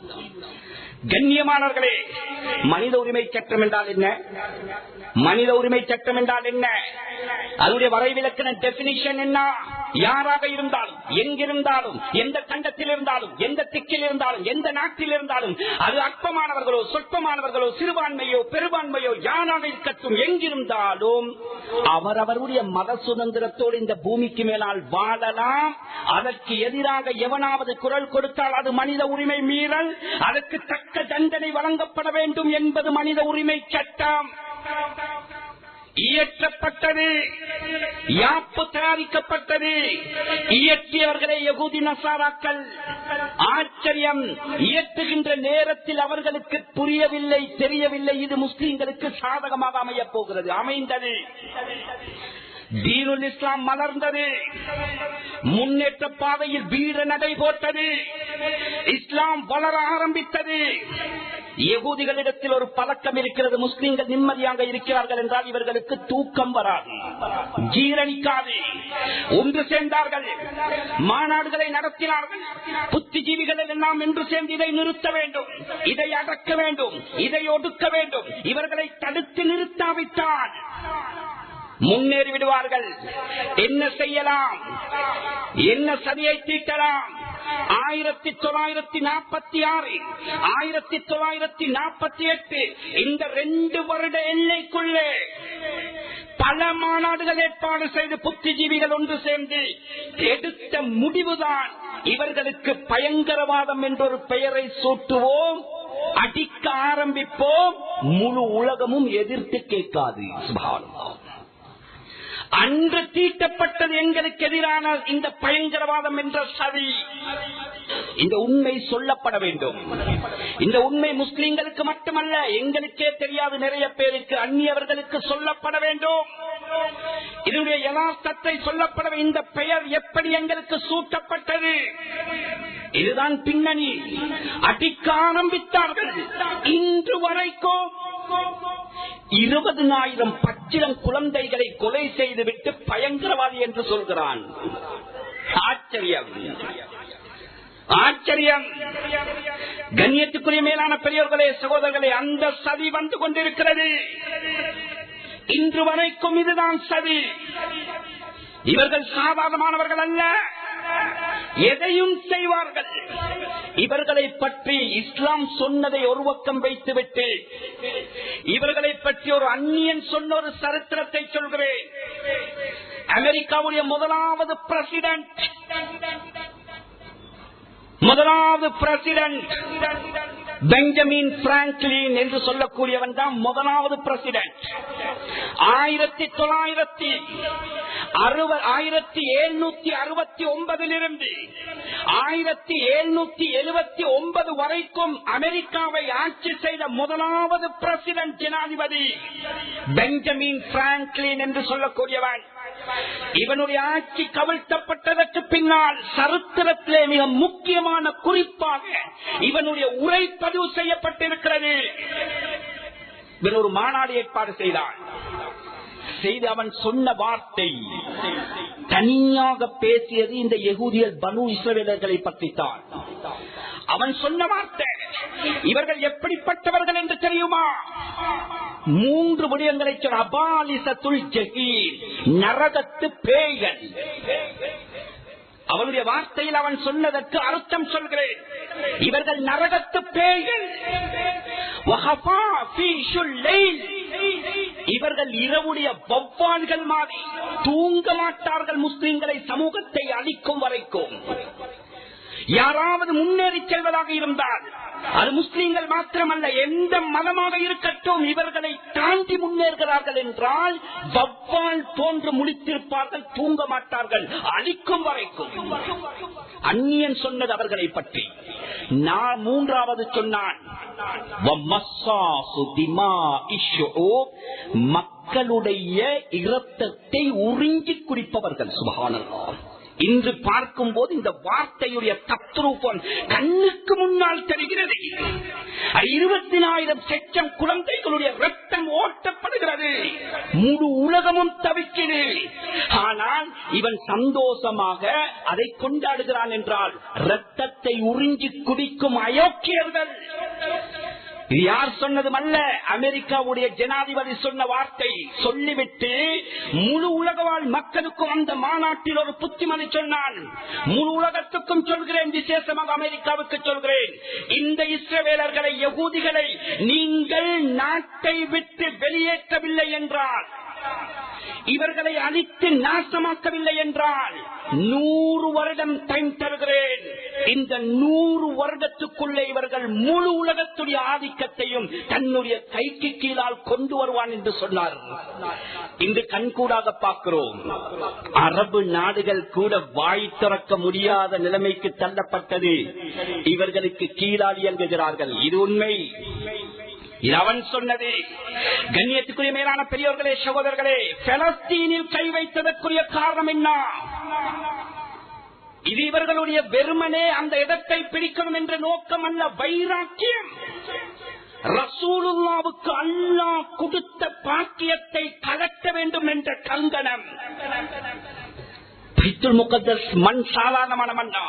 கண்ணியமானவர்களே, மனித உரிமை சட்டம் என்றால் என்ன? மனித உரிமை சட்டம் என்றால் என்ன? அதனுடைய வரைவிலக்கண டெபினிஷன் என்ன? யாராக இருந்தாலும், எங்கிருந்தாலும், எந்த கண்டத்தில் இருந்தாலும், எந்த திக்கில் இருந்தாலும், எந்த நாட்டில் இருந்தாலும், அது அற்பமானவர்களோ சொற்பமானவர்களோ சிறுபான்மையோ பெரும்பான்மையோ யாராக இருக்கட்டும், எங்கிருந்தாலும் அவரவருடைய மத சுதந்திரத்தோடு இந்த பூமிக்கு மேலால் வாழலாம். அதற்கு எதிராக எவனாவது குரல் கொடுத்தால் அது மனித உரிமை மீறல், அதற்கு தக்க தண்டனை வழங்கப்பட வேண்டும் என்பது மனித உரிமை சட்டம். இயற்றப்பட்டது, யாப்பு தயாரிக்கப்பட்டது. இயற்றியவர்களே யகூதி நசாராக்கள். ஆச்சரியம், இயற்றுகின்ற நேரத்தில் அவர்களுக்கு புரியவில்லை, தெரியவில்லை இது முஸ்லிம்களுக்கு சாதகமாக அமையப் போகிறது. அமைந்தது. தீனுல் இஸ்லாம் மலர்ந்தது. முன்னேற்ற பாதையில் வீர நடை போட்டது. இஸ்லாம் வளர ஆரம்பித்தது. யகூதிகளிடத்தில் ஒரு பழக்கம் இருக்கிறது, முஸ்லிம்கள் நிம்மதியாக இருக்கிறார்கள் என்றால் இவர்களுக்கு தூக்கம் வராது, ஜீரணிக்காது. ஒன்று சேர்ந்தார்கள், மாநாடுகளை நடத்தினார்கள். புத்திஜீவிகள் எல்லாம் என்று சேர்ந்து இதை நிறுத்த வேண்டும், இதை அடக்க வேண்டும், இதை ஒடுக்க வேண்டும். இவர்களை தடுத்து நிறுத்தாவிட்டால் முன்னேறி விடுவார்கள். என்ன செய்யலாம், என்ன சதியை தீட்டலாம்? 1946, 1948 இந்த 2 வருட எல்லைக்குள்ளே பல மாநாடுகள் ஏற்பாடு செய்து புத்திஜீவிகள் ஒன்று சேர்ந்து எடுத்த முடிவுதான் இவர்களுக்கு பயங்கரவாதம் என்றொரு பெயரை சூட்டுவோம், அடிக்க ஆரம்பிப்போம், முழு உலகமும் எதிர்த்து கேட்காது. சுப்ஹானல்லாஹ். அன்று தீட்டப்பட்டது எங்களுக்கு எதிரான இந்த பயங்கரவாதம் என்ற சதி. இந்த உண்மை சொல்லப்பட வேண்டும். இந்த உண்மை முஸ்லிம்களுக்கு மட்டுமல்ல, எங்களுக்கே தெரியாது நிறைய பேருக்கு, அந்நியவர்களுக்கு சொல்லப்பட வேண்டும். இதனுடைய யதார்த்தத்தை சொல்லப்பட வேண்டும். இந்த பெயர் எப்படி எங்களுக்கு சூட்டப்பட்டது, இதுதான் பின்னணி. அடிக்க ஆரம்பித்தார்கள். இன்று வரைக்கும் 20,000 பச்சிளம் குழந்தைகளை கொலை செய்துவிட்டு பயங்கரவாதி என்று சொல்கிறான். ஆச்சரியம், ஆச்சரியம். கண்ணியத்துக்குரிய மேலான பெரியோர்களே, சகோதரர்களே, அந்த சதி வந்து கொண்டிருக்கிறது. இன்று வரைக்கும் இதுதான் சதி. இவர்கள் சாதாரணமானவர்கள் அல்ல, எதையும் செய்வார்கள். இவர்களை பற்றி இஸ்லாம் சொன்னதை ஒரு பக்கம் வைத்துவிட்டு இவர்களை பற்றி ஒரு அந்நியன் சொன்ன ஒரு சரித்திரத்தை சொல்கிறேன். அமெரிக்காவுடைய முதலாவது பிரசிடென்ட் பெஞ்சமின் பிராங்க்லின் என்று சொல்லக்கூடியவன் தான் முதலாவது பிரசிடென்ட். 1769 1779 வரைக்கும் அமெரிக்காவை ஆட்சி செய்த முதலாவது பிரசிடென்ட் ஜனாதிபதி பெஞ்சமின் பிராங்க்லின் என்று சொல்லக்கூடியவன். இவனுடைய ஆட்சி கவிழ்த்தப்பட்டதற்கு பின்னால் சரித்திரத்திலே மிக முக்கியமான குறிப்பாக இவனுடைய உரை பதிவு செய்யப்பட்டிருக்கிறது. இவன் ஒரு மாநாடு ஏற்பாடு செய்தான். செய்து அவன் சொன்ன வார்த்தை தனியாக பேசியது இந்த யெகூதியர் பனு இஸ்ரவேலர்களை பற்றித்தான். அவன் சொன்ன வார்த்தை இவர்கள் எப்படிப்பட்டவர்கள் என்று தெரியுமா? 3 விடயங்களை சொன்ன. அபாலிசத்துல் ஜஹீம், நரகத்து பேய்கள். அவனுடைய வார்த்தையில் அவன் சொன்னதற்கு அர்த்தம் சொல்கிறேன். இவர்கள் நரகத்து பேய்கள். இவர்கள் இரவுடைய வௌவால்கள் மாதிரி தூங்க மாட்டார்கள். முஸ்லிம்களை சமூகத்தை அழிக்கும் வரைக்கும் யாராவது முன்னேறி செல்வதாக இருந்தால் அது முஸ்லிம்கள் மாத்திரமல்ல, எந்த மதமாக இருக்கட்டும், இவர்களை தாண்டி முன்னேறுகிறார்கள் என்றால் வௌவால் போன்று முழித்திருப்பார்கள், தூங்க மாட்டார்கள், அழிக்கும் வரைக்கும். அந்நியன் சொன்னது அவர்களை பற்றி. நான் 3வது சொன்னான், மக்களுடைய இரத்தத்தை உறிஞ்சி குடிப்பவர்கள். சுப்ஹானல்லாஹ். இன்று பார்க்கும் போது இந்த வார்த்தையுடைய தத்ரூபம் கண்ணுக்கு முன்னால் தெரிகிறது. 20,000 குழந்தைகளுடைய ரத்தம் ஓட்டப்படுகிறது. முழு உலகமும் தவிக்கிறது. ஆனால் இவன் சந்தோஷமாக அதை கொண்டாடுகிறான் என்றால் ரத்தத்தை உறிஞ்சி குடிக்கும் அயோக்கியர்கள். இது யார் சொன்னதும் அல்ல, அமெரிக்காவுடைய ஜனாதிபதி சொன்ன வார்த்தை. சொல்லிவிட்டு முழு உலக வாழ் மக்களுக்கும் அந்த மாநாட்டில் ஒரு புத்திமதி சொன்னான். முழு உலகத்துக்கும் சொல்கிறேன், விசேஷமாக அமெரிக்காவுக்கு சொல்கிறேன், இந்த இஸ்ரவேலர்களை, யகூதிகளை நீங்கள் நாட்டை விட்டு வெளியேற்றவில்லை என்றால், இவர்களை அழித்து நாசமாக்கவில்லை என்றால் 100 வருடம் டைம் தருகிறேன். இந்த 100 வருடத்துக்குள்ளே இவர்கள் முழு உலகத்துடைய ஆதிக்கத்தையும் தன்னுடைய கைக்கு கீழால் கொண்டு வருவான் என்று சொன்னார். இன்று கண்கூடாக பார்க்கிறோம், அரபு நாடுகள் கூட வாய் திறக்க முடியாத நிலைமைக்கு தள்ளப்பட்டது. இவர்களுக்கு கீழால் இயங்குகிறார்கள். இது உண்மை. இது அவன் சொன்னது. கண்ணியத்துக்குரிய மேலான பெரியோர்களே, சகோதரர்களே, பலஸ்தீனில் கை வைத்ததற்குரிய காரணம் என்ன? இது இவர்களுடைய வெறுமனே அந்த இடத்தை பிடிக்கணும் என்ற நோக்கம் அல்ல, வைராக்கியம். ரசூலுல்லாவுக்கு அல்லாஹ் கொடுத்த பாக்கியத்தை கலட்ட வேண்டும் என்ற கங்கணம். பைத்துல் முகத்தஸ் மண் சாதாரணமான மண்ணா.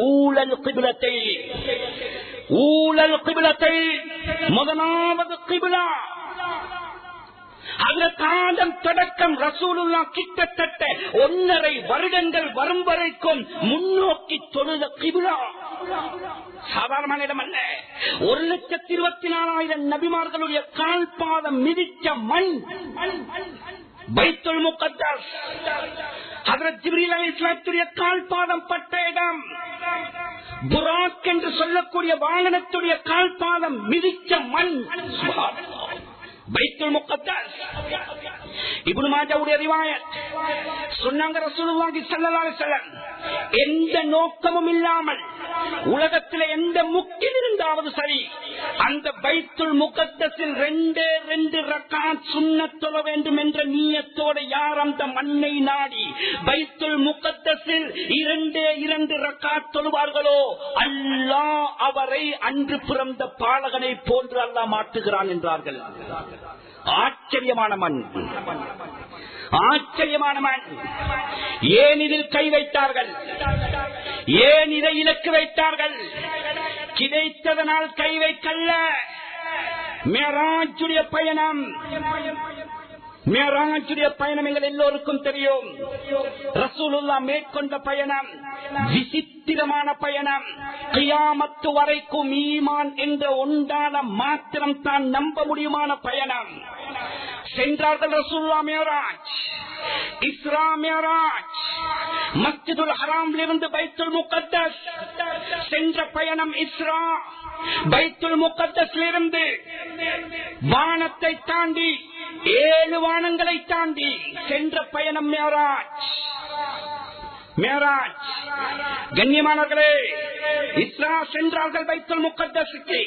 ஊழல் கிபிலத்தை முதலாவது கிபிலா அதற்காலம் தொடக்கம் ரசூலுல்லா கிட்டத்தட்ட 1.5 வருடங்கள் வரும் வரைக்கும் முன்னோக்கி தொழுத கிபிலா சாதாரண இடம் அல்ல. 1,24,000 நபிமார்களுடைய கால்பாதம் மிதித்த மண் பைத்துல் முகத்தஸ். ஹஜ்ரத் ஜிப்ரீல் அலைஹிஸ்ஸலாத்துடைய கால்பாதம் பட்ட இடம். புராக் என்று சொல்லக்கூடிய வாகனத்துடைய கால்பாதம் மிதிச்ச மண் பைத்துல் முகத்தஸ். இப்னு மாஜாவுடைய ரிவாயத் சொன்னாங்க, ரசூலுல்லாஹி ஸல்லல்லாஹு அலைஹி வஸல்லம் எந்த நோக்கமும் இல்லாமல் உலகத்தில் எந்த முக்கில் இருந்தாவது சரி, அந்த பைத்துல் முகத்தஸில் 2 ரக்காத் சுன்னத் தொழ வேண்டும் என்ற நியத்தோடு யார் அந்த மண்ணை நாடி பைத்துல் முகத்தஸில் 2 ரக்காத் தொழுவார்களோ, அல்லாஹ் அவரை அன்று பிறந்த பாலகனை போன்று அல்லாஹ் மாற்றுகிறான் என்றார்கள். ஆச்சரியமான மண், ஆச்சரியமான மண். ஏன் இதில் கை வைத்தார்கள்? ஏன் இதை இலக்கு வைத்தார்கள்? கிடைத்ததனால் கை வைக்கல்ல. மிஅராஜுடைய பயணம், மிஅராஜுடைய பயணம் எங்கள் எல்லோருக்கும் தெரியும். ரசூலுல்லாஹ் மேற்கொண்ட பயணம் விசித்திரமான பயணம். கியாமத்து வரைக்கும் ஈமான் என்ற ஒன்றான மாத்திரம் தான் நம்ப முடியுமான பயணம். சென்றார்கள் ரசூலுல்லாஹ் மிஅராஜ். இஸ்ரா மிஅராஜ், மஸ்ஜிதுல் ஹராமிலிருந்து பைத்துல் முகத்தஸ் சென்ற பயணம் இஸ்ரா. பைத்துல் முகத்தஸிலிருந்து வானத்தை தாண்டி 7 வானங்களை தாண்டி சென்ற பயணம் மிஅராஜ். மிஅராஜ் கண்ணியமானவர்களே, இஸ்ரா சென்றார்கள் பைத்துல் முகத்தஸுக்கு.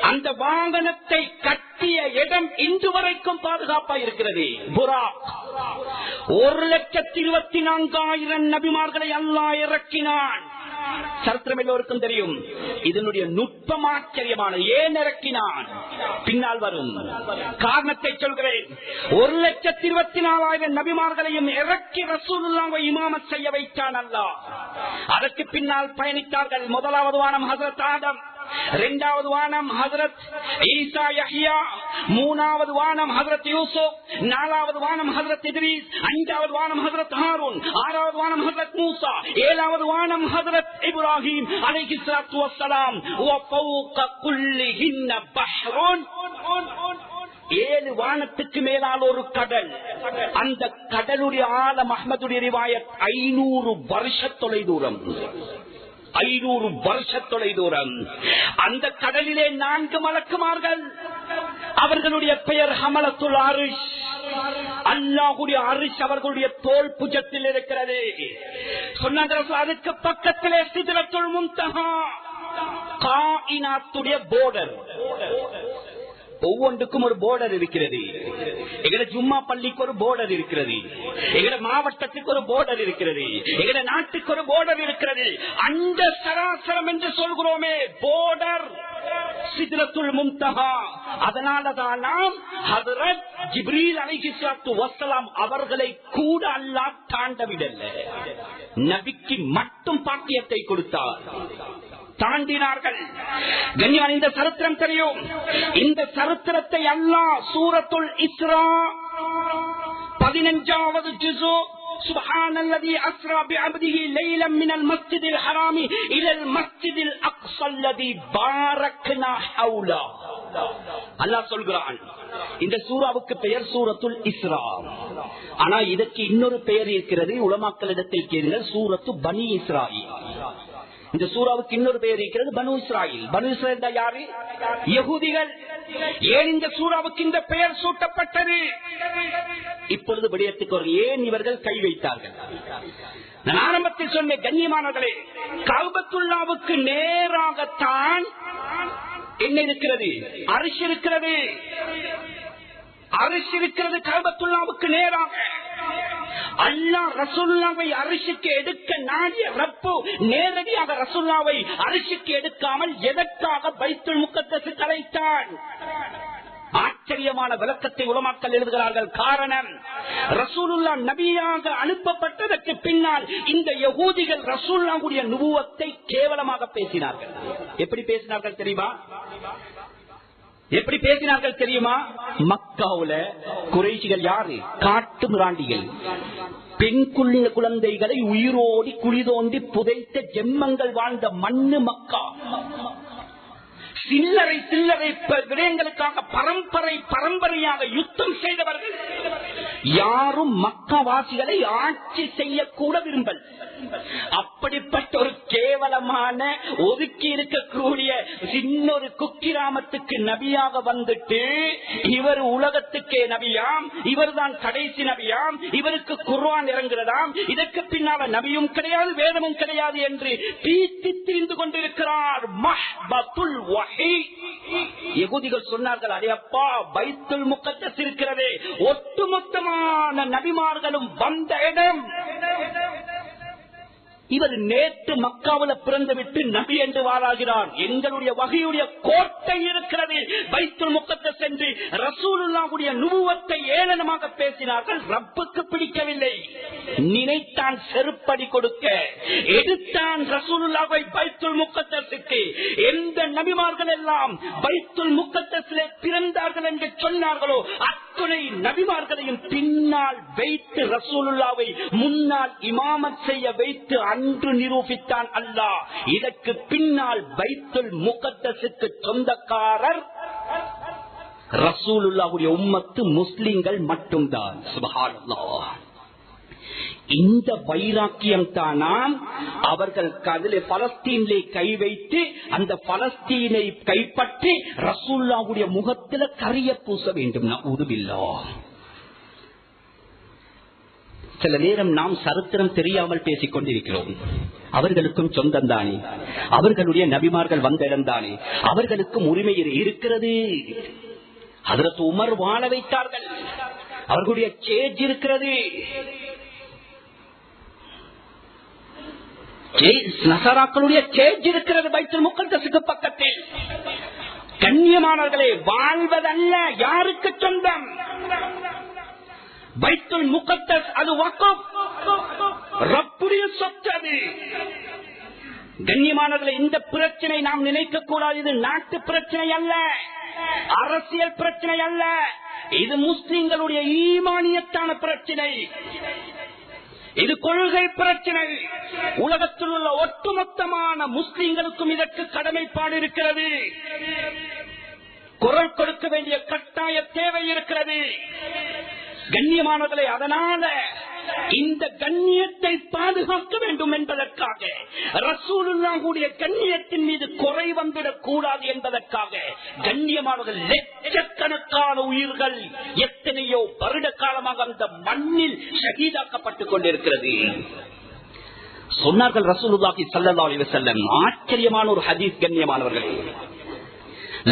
அந்த வாகனத்தை கட்டிய இடம் இன்று வரைக்கும் பாதுகாப்பா இருக்கிறது. புராக் 1,24,000 நபிமார்களை அல்லாஹ் இறக்கினான். சரித்திரம் எல்லோருக்கும் தெரியும். இதனுடைய நுட்பம் ஆச்சரியமான. ஏன் இறக்கினான் பின்னால் வரும். காரணத்தை சொல்கிறேன். 1,24,000 நபிமார்களையும் இறக்கி ரசூலுல்லாஹ்வை இமாமத் செய்ய வைத்தான் அல்லாஹ். அதற்கு பின்னால் பயணித்தார்கள். முதலாவது வானம் ஹஜ்ரத் ஆதம், 2வது வானம் ஹஜ்ரத் ஈசா யஹ்யா, 3வது வானம் ஹஜ்ரத் யூசுப், 4வது வானம் ஹஜ்ரத் இத்ரீஸ், 5வது வானம் ஹஜ்ரத் ஹாரூன், 6வது வானம் ஹஜ்ரத் மூசா, 7வது வானம் ஹஜ்ரத் இப்ராஹிம் அலைஹிஸ்ஸலாத்து வஸ்ஸலாம். வ ஃபௌக குல்லிஹின்ன பஹ்ருன், 7 வானத்துக்கு மேலால் ஒரு கடல். அந்த கடலுடைய ஆழம் அஹ்மதுடைய ரிவாயத் 500 வருஷ தொலை தூரம். 500 வருஷ தொலை தூரம். அந்த கடலிலே 4 மலக்குமார்கள். அவர்களுடைய பெயர் ஹமலத்துல் அரிஷ். அல்லாஹ்வுடைய அரிஷ் அவர்களுடைய தோள் புஜத்தில் இருக்கிறது. சொன்னார்கள் அதுக்கு பக்கத்திலே சித்ரத்துல் முன்தஹா, காயினாத்துடைய போர்டர். ஒவ்வொன்றுக்கும் ஒரு போர்டர் இருக்கிறது. எங்கட ஜும்மா பள்ளிக்கு ஒரு போர்டர் இருக்கிறது. எங்கட மாவட்டத்துக்கு ஒரு போர்டர் இருக்கிறது. எங்கட நாட்டுக்கு ஒரு போர்டர் இருக்கிறது. அந்த சராசரம் என்று சொல்கிறோமே போர்டர் சித்ரத்துல் முன்தஹா. அதனாலதான் நாம் ஹஜ்ரத் ஜிப்ரீல் அலைஹிஸ்ஸலாத்து வஸ்ஸலாம் அவர்களை கூட அல்லாஹ் தாண்டவிடல்ல. நபிக்கு மட்டும் பாக்கியத்தை கொடுத்தார். தாண்டினார்கள். கண்ணியமான இந்த சரித்திரம் தெரியும். இந்த சரித்திரத்தை அல்லாஹ் சூரத்துல் இஸ்ரா 15வது ஜுஸு சுப்ஹானல்லதி அஸ்ரா பிஅப்திஹி லைலன் மினல் மஸ்ஜிதில் ஹராமி இலல் மஸ்ஜிதில் அக்ஸல்லதி பாரக்னா ஹவுலா. அல்லாஹ் சொல்கிறான். இந்த சூராவுக்கு பெயர் சூரத்துல் இஸ்ரா. ஆனா இதற்கு இன்னொரு பெயர் இருக்கிறது. உலமாக்களிடத்தில் கேளுங்கள். சூரத்து பனி இஸ்ராயில். இந்த சூராவுக்கு இன்னொரு பெயர் இருக்கிறது, பனு இஸ்ராயில். பனு இஸ்ராயில் யாரு? யஹூதிகள். ஏன் இந்த சூராவுக்கு இந்த பெயர் சூட்டப்பட்டது? இப்பொழுது விடயத்துக்கு ஒரு ஏன் இவர்கள் கை வைத்தார்கள். நான் ஆரம்பத்தில் சொன்ன கண்ணியமானவர்களே, கஅபத்துல்லாவுக்கு நேராகத்தான் என்ன இருக்கிறது? அரிசி இருக்கிறது. அரிசி இருக்கிறது கஅபத்துல்லாவுக்கு நேராக. அல்லாஹ் ரசூலுல்லாஹ்வை அரிசிக்கு எடுக்க நாடிய ரப்பு நேரடியாக ரசூலுல்லாஹ்வை அரிசிக்கு எடுக்காமல் எதற்காக பைத்துல் முகத்தஸுக்கு அழைத்தான்? ஆச்சரியமான விளக்கத்தை உலமாக்கள் எழுதுகிறார்கள். காரணம், ரசூலுல்லாஹ் நபியாக அனுப்பப்பட்டதற்கு பின்னால் இந்த யஹூதிகள் ரசூலுல்லாஹ்வுடைய நுபுவத்தை கேவலமாக பேசினார்கள். எப்படி பேசினார்கள் தெரியுமா? எப்படி பேசினார்கள் தெரியுமா? மக்காவுல குறைஷிகள் யாரு? காட்டு மிராண்டிகள். பெண் குழந்தைகளை உயிரோடி குளிதோண்டி புதைத்த ஜென்மங்கள் வாழ்ந்த மண்ணு மக்கா. சில்லறை சில்லறை விடயங்களுக்காக பரம்பரையாக யுத்தம் செய்தவர்கள். யாரும் மக்காவாசிகளை ஆட்சி செய்யக்கூட விரும்பல். அப்படிப்பட்ட ஒரு கேவலமான ஒதுக்கி இருக்கக்கூடிய சின்னொரு குக்கிராமத்துக்கு நபியாக வந்துட்டு இவர் உலகத்துக்கே நபியாம், இவர் தான் கடைசி நபியாம், இவருக்கு குர்ஆன் இறங்குறதாம், இதற்கு பின்னால நபியும் கிடையாது வேதமும் கிடையாது என்று பீத்தி திரிந்து கொண்டிருக்கிறார். மஹ்பத்துல் வஹி. யகூதிகள் சொன்னார்கள், அடையப்பா பைத்துல் முகத்தஸ் இருக்கிறது, ஒட்டுமொத்தமான நபிமார்களும் வந்த இடம். இவர் நேற்று மக்காவுல பிறந்து விட்டு நபி என்று வாழாகிறார். எங்களுடைய வகையுடைய கோட்டை இருக்கிறது பைத்துல் முகத்தஸ் என்று ரசூலுல்லாஹ்வுடைய நுபுவத்தை ஏளனமாக பேசினார்கள். ரப்புக்கு பிடிக்கவில்லை. நினைத்தான் செருப்படி கொடுக்க, எடுத்தான் ரசூலுல்லாஹ்வை பைத்துல் முகத்தஸுக்கு. எந்த நபிமார்கள் எல்லாம் பைத்துல் முகத்தஸிலே பிறந்தார்கள் என்று சொன்னார்களோ அத்துணை நபிமார்களையும் பின்னால் வைத்து ரசூலுல்லாஹ்வை முன்னால் இமாமத் செய்ய வைத்து அன்று நிரூபித்தான் அல்லாஹ். இதற்கு பின்னால் பைத்துல் முகத்தஸுக்கு சொந்தக்காரர் ரசூலுல்லாஹ்வுடைய உம்மத்து முஸ்லிம்கள் மட்டும்தான். சுப்ஹானல்லாஹ். இந்த வைராக்கியம் தானாம் அவர்கள் பலஸ்தீனிலே கை வைத்து அந்த பலஸ்தீனை கைப்பற்றி ரசூலுல்லாஹ்வுடைய முகத்தில் கரிய பூச வேண்டும். நஊதுபில்லா. சில நேரம் நாம் சரித்திரம் தெரியாமல் பேசிக் கொண்டிருக்கிறோம். அவர்களுக்கும் சொந்தம் தானே, அவர்களுடைய நபிமார்கள் வந்த இடம் தானே, அவர்களுக்கும் உரிமை இருக்கிறது. ஹஜ்ரத் உமர் வாழ வைத்தார்கள், அவர்களுடைய சேஜ் இருக்கிறது. நசராக்களுடைய சேஜ் இருக்கிறது பைத்துல் முகத்தஸுக்கு பக்கத்தில். கண்ணியமானவர்களே, வாழ்வதல்ல யாருக்கு சொந்தம்? பைத்துல் முகத்தஸ் அது வக்ஃப், ரப்புடைய சொத்து. அது கண்ணியமானவர்களே, இந்த பிரச்சனை நாம் நினைக்க கூடாது. இது நாட்டு பிரச்சனை அல்ல, அரசியல் பிரச்சனை அல்ல, இது முஸ்லிம்களுடைய ஈமானியத்தான பிரச்சனை, இது கொள்கை பிரச்சனை. உலகத்தில் உள்ள ஒட்டுமொத்தமான முஸ்லிம்களுக்கும் இதற்கு கடமைப்பாடு இருக்கிறது. குரல் கொடுக்க வேண்டிய கட்டாய தேவை இருக்கிறது. கண்ணியமானவர்களே, அதனால இந்த கண்ணியத்தை பாதுகாக்க வேண்டும் என்பதற்காக, ரசூலுல்லாஹ்வுடைய கண்ணியத்தின் மீது குறை வந்துடக் கூடாது என்பதற்காக கண்ணியமானவர்கள் லட்சக்கணக்கான உயிர்கள் எத்தனையோ வருட காலமாக அந்த மண்ணில் ஷஹீதாக்கப்பட்டுக் கொண்டிருக்கிறது. சொன்னார்கள் ரசூலுல்லாஹி ஸல்லல்லாஹு அலைஹி வஸல்லம், ஆச்சரியமான ஒரு ஹதீஸ். கண்ணியமானவர்களே,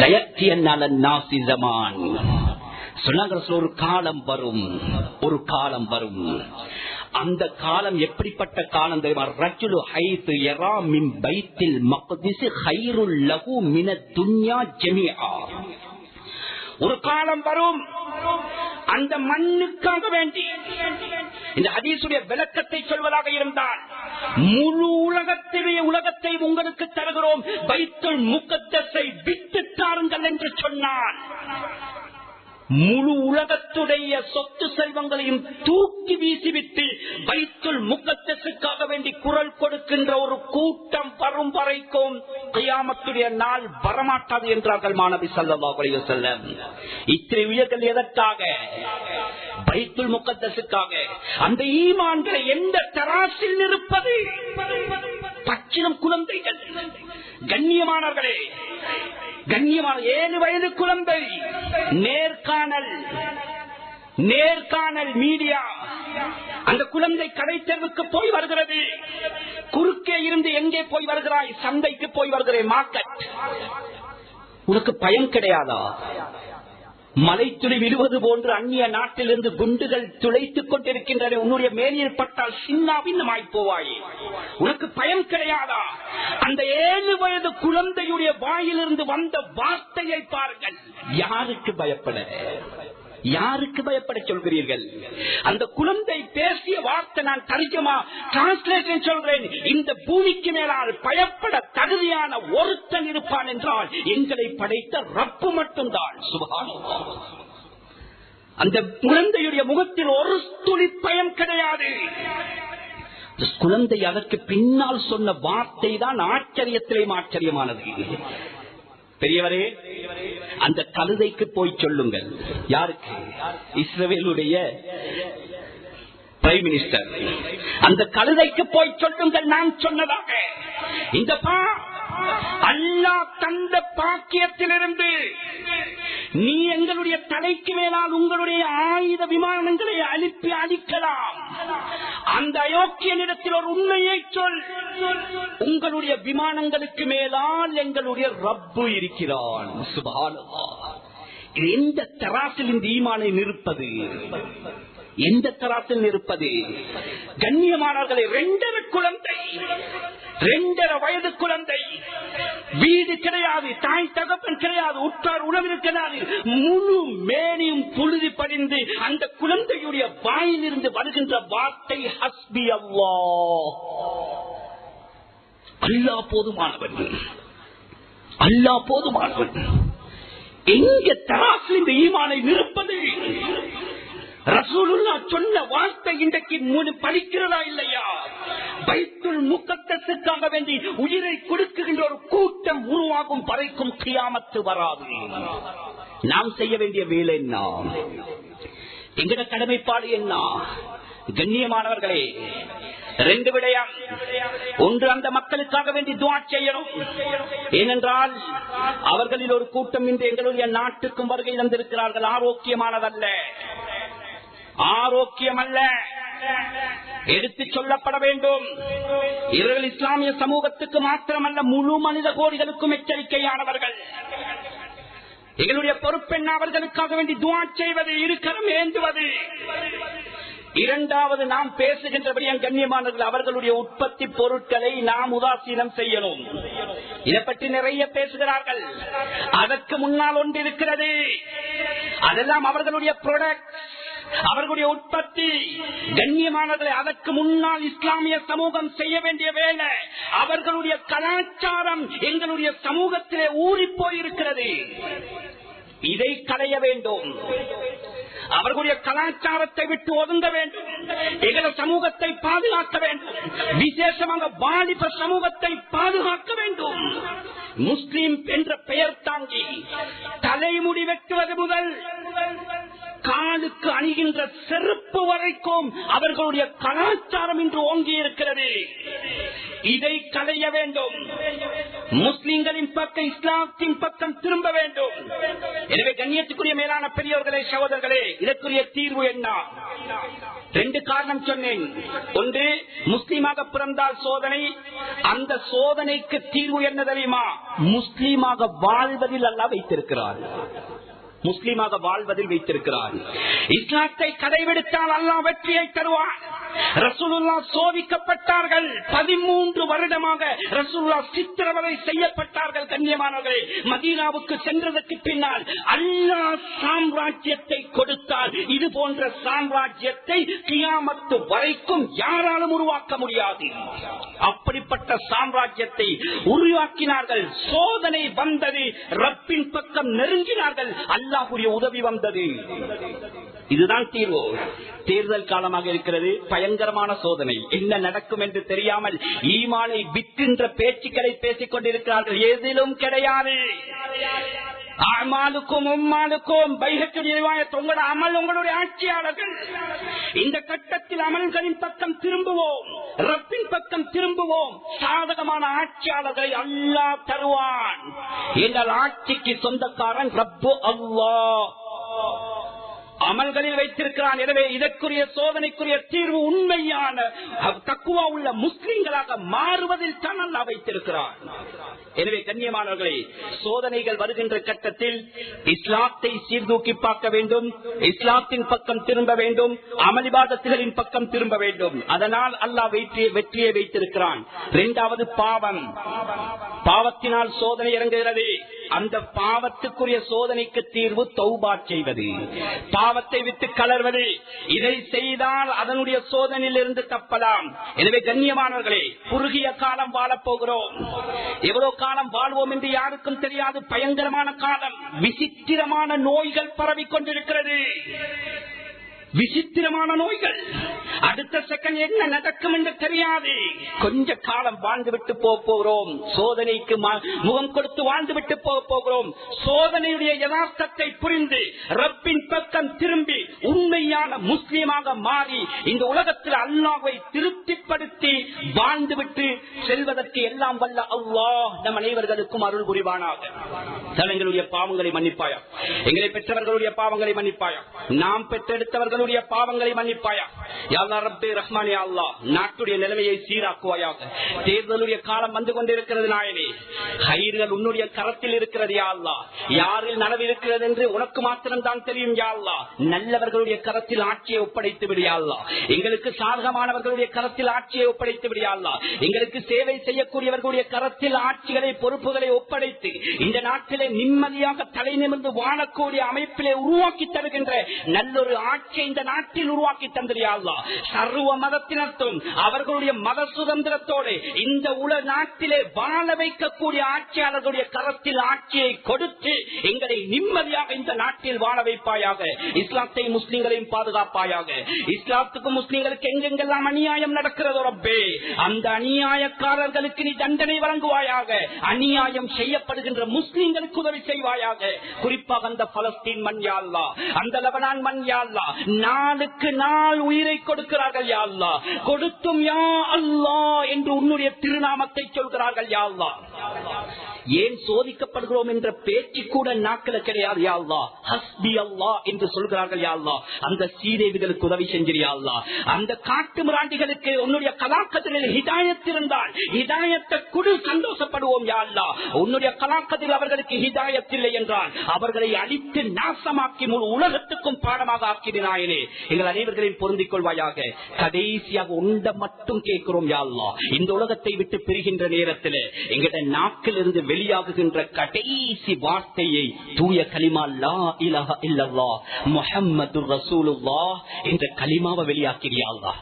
லயத்தியன் அலன் நாஸி ஸமான் சொன்னார்கள், ஒரு காலம் வரும், ஒரு காலம் வரும். அந்த காலம் எப்படிப்பட்ட காலம் தெரியுமா? ரஜுலு ஹைது யரா மின் பைத்தில் மக்திஸ் கைருல் லஹு மினத் துன்யா ஜமீஆ. ஒரு காலம் வரும், அந்த மண்ணுக்காக வேண்டி, இந்த ஹதீஸுடைய விளக்கத்தை சொல்வதாக இருந்தால், முழு உலகத்தை உங்களுக்கு தருகிறோம், பைத்துல் முகத்தஸை விட்டு தாருங்கள் என்று சொன்னான். முழு உலகத்துடைய சொத்து செல்வங்களையும் தூக்கி வீசிவிட்டு பைத்துல் முகத்தஸுக்காக வேண்டி குரல் கொடுக்கின்ற ஒரு கூட்டம் வரும் வரைக்கும் கியாமத்துடைய நாள் வரமாட்டாது என்றார்கள் மாநபி ஸல்லல்லாஹு அலைஹி வஸல்லம். இத்தனை உயர்கள் எதற்காக? பைத்துல் முகத்தஸுக்காக. அந்த ஈமான்களை எந்த தராசில் நிற்பது? பச்சிளம் குழந்தைகள். கண்ணியமானவர்களே, கண்ணியமான 7 வயது குழந்தை நேர்காணல் மீடியா, அந்த குழந்தை கடை தெருவுக்கு போய் வருகிறது. குறுக்கே இருந்து எங்கே போய் வருகிறாய்? சந்தைக்கு போய் வருகிறேன், மார்க்கெட். உனக்கு பயம் கிடையாதா? மலை துளி விழுவது போன்று அந்நிய நாட்டிலிருந்து குண்டுகள் துளைத்துக் கொண்டிருக்கின்றன. உன்னுடைய மேனியில் பட்டால் சின்னாபின்னமாய் போவாயே, உனக்கு பயம் கிடையாதா? அந்த 7 வயது குழந்தையுடைய வாயிலிருந்து வந்த வார்த்தையை பாருங்கள். யாருக்கு பயப்பட, யாருக்கு பயப்பட சொல்கிறீர்கள்? அந்த குழந்தை பேசிய வார்த்தை நான் டிரான்ஸ்லேஷன் சொல்றேன். இந்த பூமிக்கு மேலால் பயப்பட தகுதியான ஒருத்தன் இருப்பான் என்றால் எங்களை படைத்த ரப்பு மட்டும்தான். சுப்ஹானல்லாஹ். அந்த குழந்தையுடைய முகத்தில் ஒரு துளி பயம் கிடையாது. குழந்தை அதற்கு பின்னால் சொன்ன வார்த்தை தான் ஆச்சரியத்திலேயும் ஆச்சரியமானது. பெரியவரே, அந்த கழுதைக்கு போய் சொல்லுங்கள். யாருக்கு? இஸ்ரவேலுடைய பிரைம் மினிஸ்டர். அந்த கழுதைக்கு போய் சொல்லுங்கள் நான் சொன்னதாக. இந்த அல்லாஹ் தந்த பாக்கியத்திலிருந்து நீ எங்களுடைய தலைக்கு மேலால் உங்களுடைய ஆயுத விமானங்களை அனுப்பி அழிக்கலாம். அந்த அயோக்கியனிடத்தில் ஒரு உண்மையை சொல். உங்களுடைய விமானங்களுக்கு மேலால் எங்களுடைய ரப்பு இருக்கிறான். சுப்ஹானல்லாஹ். எந்த தராசில் இந்த ஈமானை நிற்பது? எந்த தராசில் நிற்பது? கண்ணியமானவர்களை, 2 குழந்தை, 2.5 வயது குழந்தை, வீடு கிடையாது, தாய் தகப்பன் கிடையாது, உற்றார் உறவினர் கிடையாது, முழு மேனியும் புழுதி படிந்து அந்த குழந்தையுடைய வாயிலிருந்து வருகின்ற வார்த்தை ஹஸ்பி அல்லாஹ். அல்லாஹ் போதுமானவன், அல்லாஹ் போதுமானவன். எங்க தராசில் இந்த ஈமானை நிற்பது? ரசூலுல்லாஹ் சொன்ன வார்த்தை இன்றைக்கு படிக்கிறதா இல்லையா? பைத்துல் முகத்தஸுக்காக வேண்டி உயிரை கொடுக்குகின்ற ஒரு கூட்டம் உருவாகும் வரைக்கும் கியாமத்து வராது. நாம் செய்ய வேண்டிய வேலை என்ன? எங்கட கடமைப்பாடு என்ன? கண்ணியமானவர்களே, ரெண்டு விடயம். ஒன்று, அந்த மக்களுக்காக வேண்டி துஆ செய்யணும். ஏனென்றால் அவர்களில் ஒரு கூட்டம் இன்று எங்களுடைய நாட்டுக்கும் வருகை தந்திருக்கிறார்கள். ஆரோக்கியமானதல்ல, ஆரோக்கியமல்ல, எடுத்து சொல்லப்பட வேண்டும். இவர்கள் இஸ்லாமிய சமூகத்துக்கு மாத்திரமல்ல, முழு மனித கோடிகளுக்கும் எச்சரிக்கையானவர்கள். எங்களுடைய பொறுப்பென்ன? அவர்களுக்காக வேண்டி துஆ செய்வது, இருக்கரம் ஏந்துவது. இரண்டாவது, நாம் பேசுகின்றபடி கண்ணியமானவர்கள், அவர்களுடைய உற்பத்தி பொருட்களை நாம் உதாசீனம் செய்யணும். இதை பற்றி நிறைய பேசுகிறார்கள். அதற்கு முன்னால் ஒன்று இருக்கிறது, அதெல்லாம் அவர்களுடைய ப்ராடக்ட், அவர்களுடைய உற்பத்தி. கண்ணியமானவர்களை, அதற்கு முன்னால் இஸ்லாமிய சமூகம் செய்ய வேண்டிய வேலை, அவர்களுடைய கலாச்சாரம் எங்களுடைய சமூகத்திலே ஊறி போயிருக்கிறது. இதை களைய வேண்டும். அவர்களுடைய கலாச்சாரத்தை விட்டு ஒதுங்க வேண்டும். எங்கள் சமூகத்தை பாதுகாக்க வேண்டும். விசேஷமாக வாலிப சமூகத்தை பாதுகாக்க வேண்டும். முஸ்லிம் என்ற பெயர் தாங்கி தலைமுடி வெட்டுவது முதல் காலுக்கு அணிகின்ற செருப்பு வரைக்கும் அவர்களுடைய கலாச்சாரம் இன்று ஓங்கி இருக்கிறது. இதை களைய வேண்டும். முஸ்லிம்களின் பக்கம், இஸ்லாத்தின் பக்கம் திரும்ப வேண்டும். எனவே கண்ணியத்துக்குரிய மேலான பெரியவர்களே, சகோதரர்களே, இதற்குரிய தீர்வு என்ன? ரெண்டு காரணம் சொன்னேன். ஒன்று, முஸ்லீமாக பிறந்தால் சோதனை. அந்த சோதனைக்கு தீர்வு என்ன தெரியுமா? முஸ்லீமாக வாழ்வதில் அல்லாஹ் வைத்திருக்கிறார். முஸ்லீமாக வாழ்வதில் வைத்திருக்கிறார். இஸ்லாத்தை கடைபிடித்தால் அல்லாஹ் வெற்றியை தருவார். ரசூலுல்லாஹ் சோதிக்கப்பட்டார்கள். 13 வருடமாக ரசூலுல்லாஹ் சித்திரவதை செய்யப்பட்டார்கள். கண்ணியமானவர்களே, மதீனாவுக்கு சென்றதற்கு பின்னால் அல்லாஹ் சாம்ராஜ்யத்தை கொடுத்தார். இது போன்ற சாம்ராஜ்யத்தை கியாமத்து வரைக்கும் யாராலும் உருவாக்க முடியாது. அப்படிப்பட்ட சாம்ராஜ்யத்தை உருவாக்கினார்கள். சோதனை வந்தது, ரப்பின் பக்கம் நெருங்கினார்கள், அல்லாஹ்வுடைய உதவி வந்தது. இதுதான் தீர்வு. தேர்தல் காலமாக இருக்கிறது, பயங்கரமான சோதனை. என்ன நடக்கும் என்று தெரியாமல் ஈமானை விற்கின்ற பேச்சுக்களை பேசிக் கொண்டிருக்கிறார்கள். எதிலும் கிடையாது. அமாலுக்கும் உம்மாலுக்கும் பைஹத்துடைய ரிவாயத், உங்களோட அமல் உங்களுடைய ஆட்சியாளர்கள். இந்த கட்டத்தில் அமல்களின் பக்கம் திரும்புவோம், ரப்பின் பக்கம் திரும்புவோம். சாதகமான ஆட்சியாளர்களை அல்லாஹ் தருவான். எங்கள் ஆட்சிக்கு சொந்தக்காரன் ரப்பு அல்லாஹ் அமல்களில் வைத்திருக்கிறான். எனவே இதற்குரிய சோதனைக்குரிய தீர்வு உண்மையான தக்குவா உள்ள முஸ்லிம்களாக மாறுவதில் தான் அல்லாஹ் வைத்திருக்கிறான். எனவே கண்ணியமானவர்களே, சோதனைகள் வருகின்ற கட்டத்தில் இஸ்லாத்தை சீர்தூக்கி பார்க்க வேண்டும். இஸ்லாத்தின் பக்கம் திரும்ப வேண்டும். அமளிபாதத்துகளின் பக்கம் திரும்ப வேண்டும். அதனால் அல்லாஹ் வெற்றியை வைத்திருக்கிறான். இரண்டாவது, பாவம். பாவத்தினால் சோதனை இறங்குகிறது. அந்த பாவத்துக்குரிய சோதனைக்கு தீர்வு தௌபா செய்வது, பாவத்தை விட்டு கலர்வது. இதை செய்தால் அதனுடைய சோதனையிலிருந்து தப்பலாம். எனவே கண்ணியமானவர்களே, குறுகிய காலம் வாழப் போகிறோம். எவ்வளவு காலம் வாழ்வோம் என்று யாருக்கும் தெரியாது. பயங்கரமான காலம். விசித்திரமான நோய்கள் பரவிக் கொண்டிருக்கிறது. விசித்திரமான நோய்கள். அடுத்த செகண்ட் என்ன நடக்கும் என்று தெரியாது. கொஞ்ச காலம் வாழ்ந்துவிட்டு போகிறோம். சோதனைக்கு முகம் கொடுத்து வாழ்ந்துவிட்டு போகிறோம். சோதனையுடைய யதார்த்தத்தை புரிந்து ரப்பின் பக்கம் திரும்பி உண்மையான முஸ்லீமாக மாறி இந்த உலகத்தில் அல்லாஹ்வை திருப்திப்படுத்தி வாழ்ந்துவிட்டு செல்வதற்கு எல்லாம் வல்ல அல்லாஹ் நம் அனைவர்களுக்கும் அருள் புரிவானாக. எங்களுடைய பாவங்களை மன்னிப்பாயா, எங்களை பெற்றவர்களுடைய பாவங்களை மன்னிப்பாயா, நாம் பெற்றெடுத்தவர்கள் பாவங்களை மன்னிப்பாயா. யா அல்லாஹ் ரப்பே ரஹ்மானே, அல்லாஹ் நாட்டுடைய நிலைமையை சீராக்குவாயாக. தேர்தலுடைய காலம் வந்து கொண்டிருக்கிறது நாயனே. ஹைர்கள் உன்னுடைய கரத்தில் இருக்கிறது யா அல்லாஹ். யாரில் நனவு இருக்கிறது என்று உனக்கு மாத்திரம் தான் தெரியும் யா அல்லாஹ். நல்லவர்களுடைய கரத்தில் ஆட்சியை ஒப்படைத்து விடு யா அல்லாஹ். எங்களுக்கு சாதகமானவர்களுடைய கரத்தில் ஆட்சியை ஒப்படைத்து விடு யா அல்லாஹ். எங்களுக்கு சேவை செய்யக்கூடியவர்களுடைய கரத்தில் ஆட்சிகளை, பொறுப்புகளை ஒப்படைத்து இந்த நாட்டிலே நிம்மதியாக தலை நிமிர்ந்து வாழக்கூடிய அமைப்பிலே உருவாக்கி தருகின்ற நல்லொரு ஆட்சியை இந்த நாட்டில் உருவாக்கி தந்திரியா அல்லாஹ். சர்வ மதத்தினத்தும் அவர்களுடைய மத சுதந்திரத்தோடு இந்த உலக நாட்டிலே வாழ வைக்கக்கூடிய ஆட்சியாளர்களுடைய கரத்தில் ஆட்சியை கொடுத்து எங்களை நிம்மதியாக இந்த நாட்டில் வாழ வைப்பாயாக. இஸ்லாத்தை முஸ்லிம்களையும் பாதுகாப்பாயாக. இஸ்லாத்துக்கும் முஸ்லிம்களுக்கு எங்கெங்கெல்லாம் அநியாயம் நடக்கிறதோ ரப்பே, அந்த அநியாயக்காரர்களுக்கு நீ தண்டனை வழங்குவாயாக. அநியாயம் செய்யப்படுகின்ற முஸ்லிம்களுக்கு உதவி செய்வாயாக. குறிப்பாக அந்த பலஸ்தீன் மண் யா அல்லாஹ், அந்த லெபனான் மண் யா அல்லாஹ், நாளுக்கு நாள் உயிரை கொடுக்க இருக்கிறார்கள் யா அல்லாஹ். கொடுத்தும் யா அல்லாஹ் என்று உன்னுடைய திருநாமத்தை சொல்கிறார்கள் யா அல்லாஹ். ஏன் சோதிக்கப்படுகிறோம் என்ற பேச்சு கூட நாட்கள கிடையாது யா அல்லாஹ். ஹஸ்பி அல்லாஹ் என்று சொல்கிறார்கள் யா அல்லாஹ். அந்த சீதேவிகளுக்கு உதவி செஞ்சிரியா அல்லாஹ். அந்த காட்டு மிராண்டிகளுக்கு உன்னுடைய கலாக்கத்தில் ஹிதாயத் இருந்தால் ஹிதாயத்தை குடு சந்தோஷப்படுவோம் யா அல்லாஹ். உன்னுடைய கலாக்கத்தில் அவர்களுக்கு ஹிதாயத் இல்லை என்றால் அவர்களை அழித்து நாசமாக்கி முழு உலகத்துக்கும் பாடமாக ஆக்கினாயினே. எங்கள் அனைவர்களையும் பொருந்திக் கொள்வாயாக. கடைசியாக உண்ட மட்டும் கேட்கிறோம் யா அல்லாஹ். இந்த உலகத்தை விட்டு பிரிகின்ற நேரத்தில் எங்களுடைய நாக்கில் இருந்து வெளியாகுகின்ற கடைசி வார்த்தையை தூய கலிமா லா இலாஹ இல்லல்லாஹ் முஹம்மதுர் ரசூலுல்லாஹ் என்ற கலிமாவை வெளியாக்கிறியா அல்லாஹ்.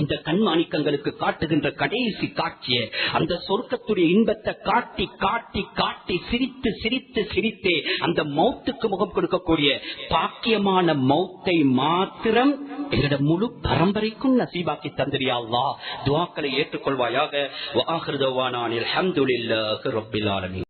இந்த கண்மாணிக்கங்களுக்கு காட்டுகின்ற கடைசி காட்சியை அந்த சொர்க்கத்துடைய இன்பத்தை காட்டி காட்டி காட்டி சிரித்து சிரித்து சிரித்தே அந்த மௌத்துக்கு முகம் கொடுக்கக்கூடிய பாக்கியமான மௌத்தை மாத்திரம் எங்களோட முழு பரம்பரைக்கும் நசீபாக்கி தந்திரியா அல்லாஹ். துஆக்களை ஏற்றுக்கொள்வாயாக. வ ஆகிரு தஅவானா அல்ஹம்துலில்லாஹி ரப்பில் ஆலமீன்.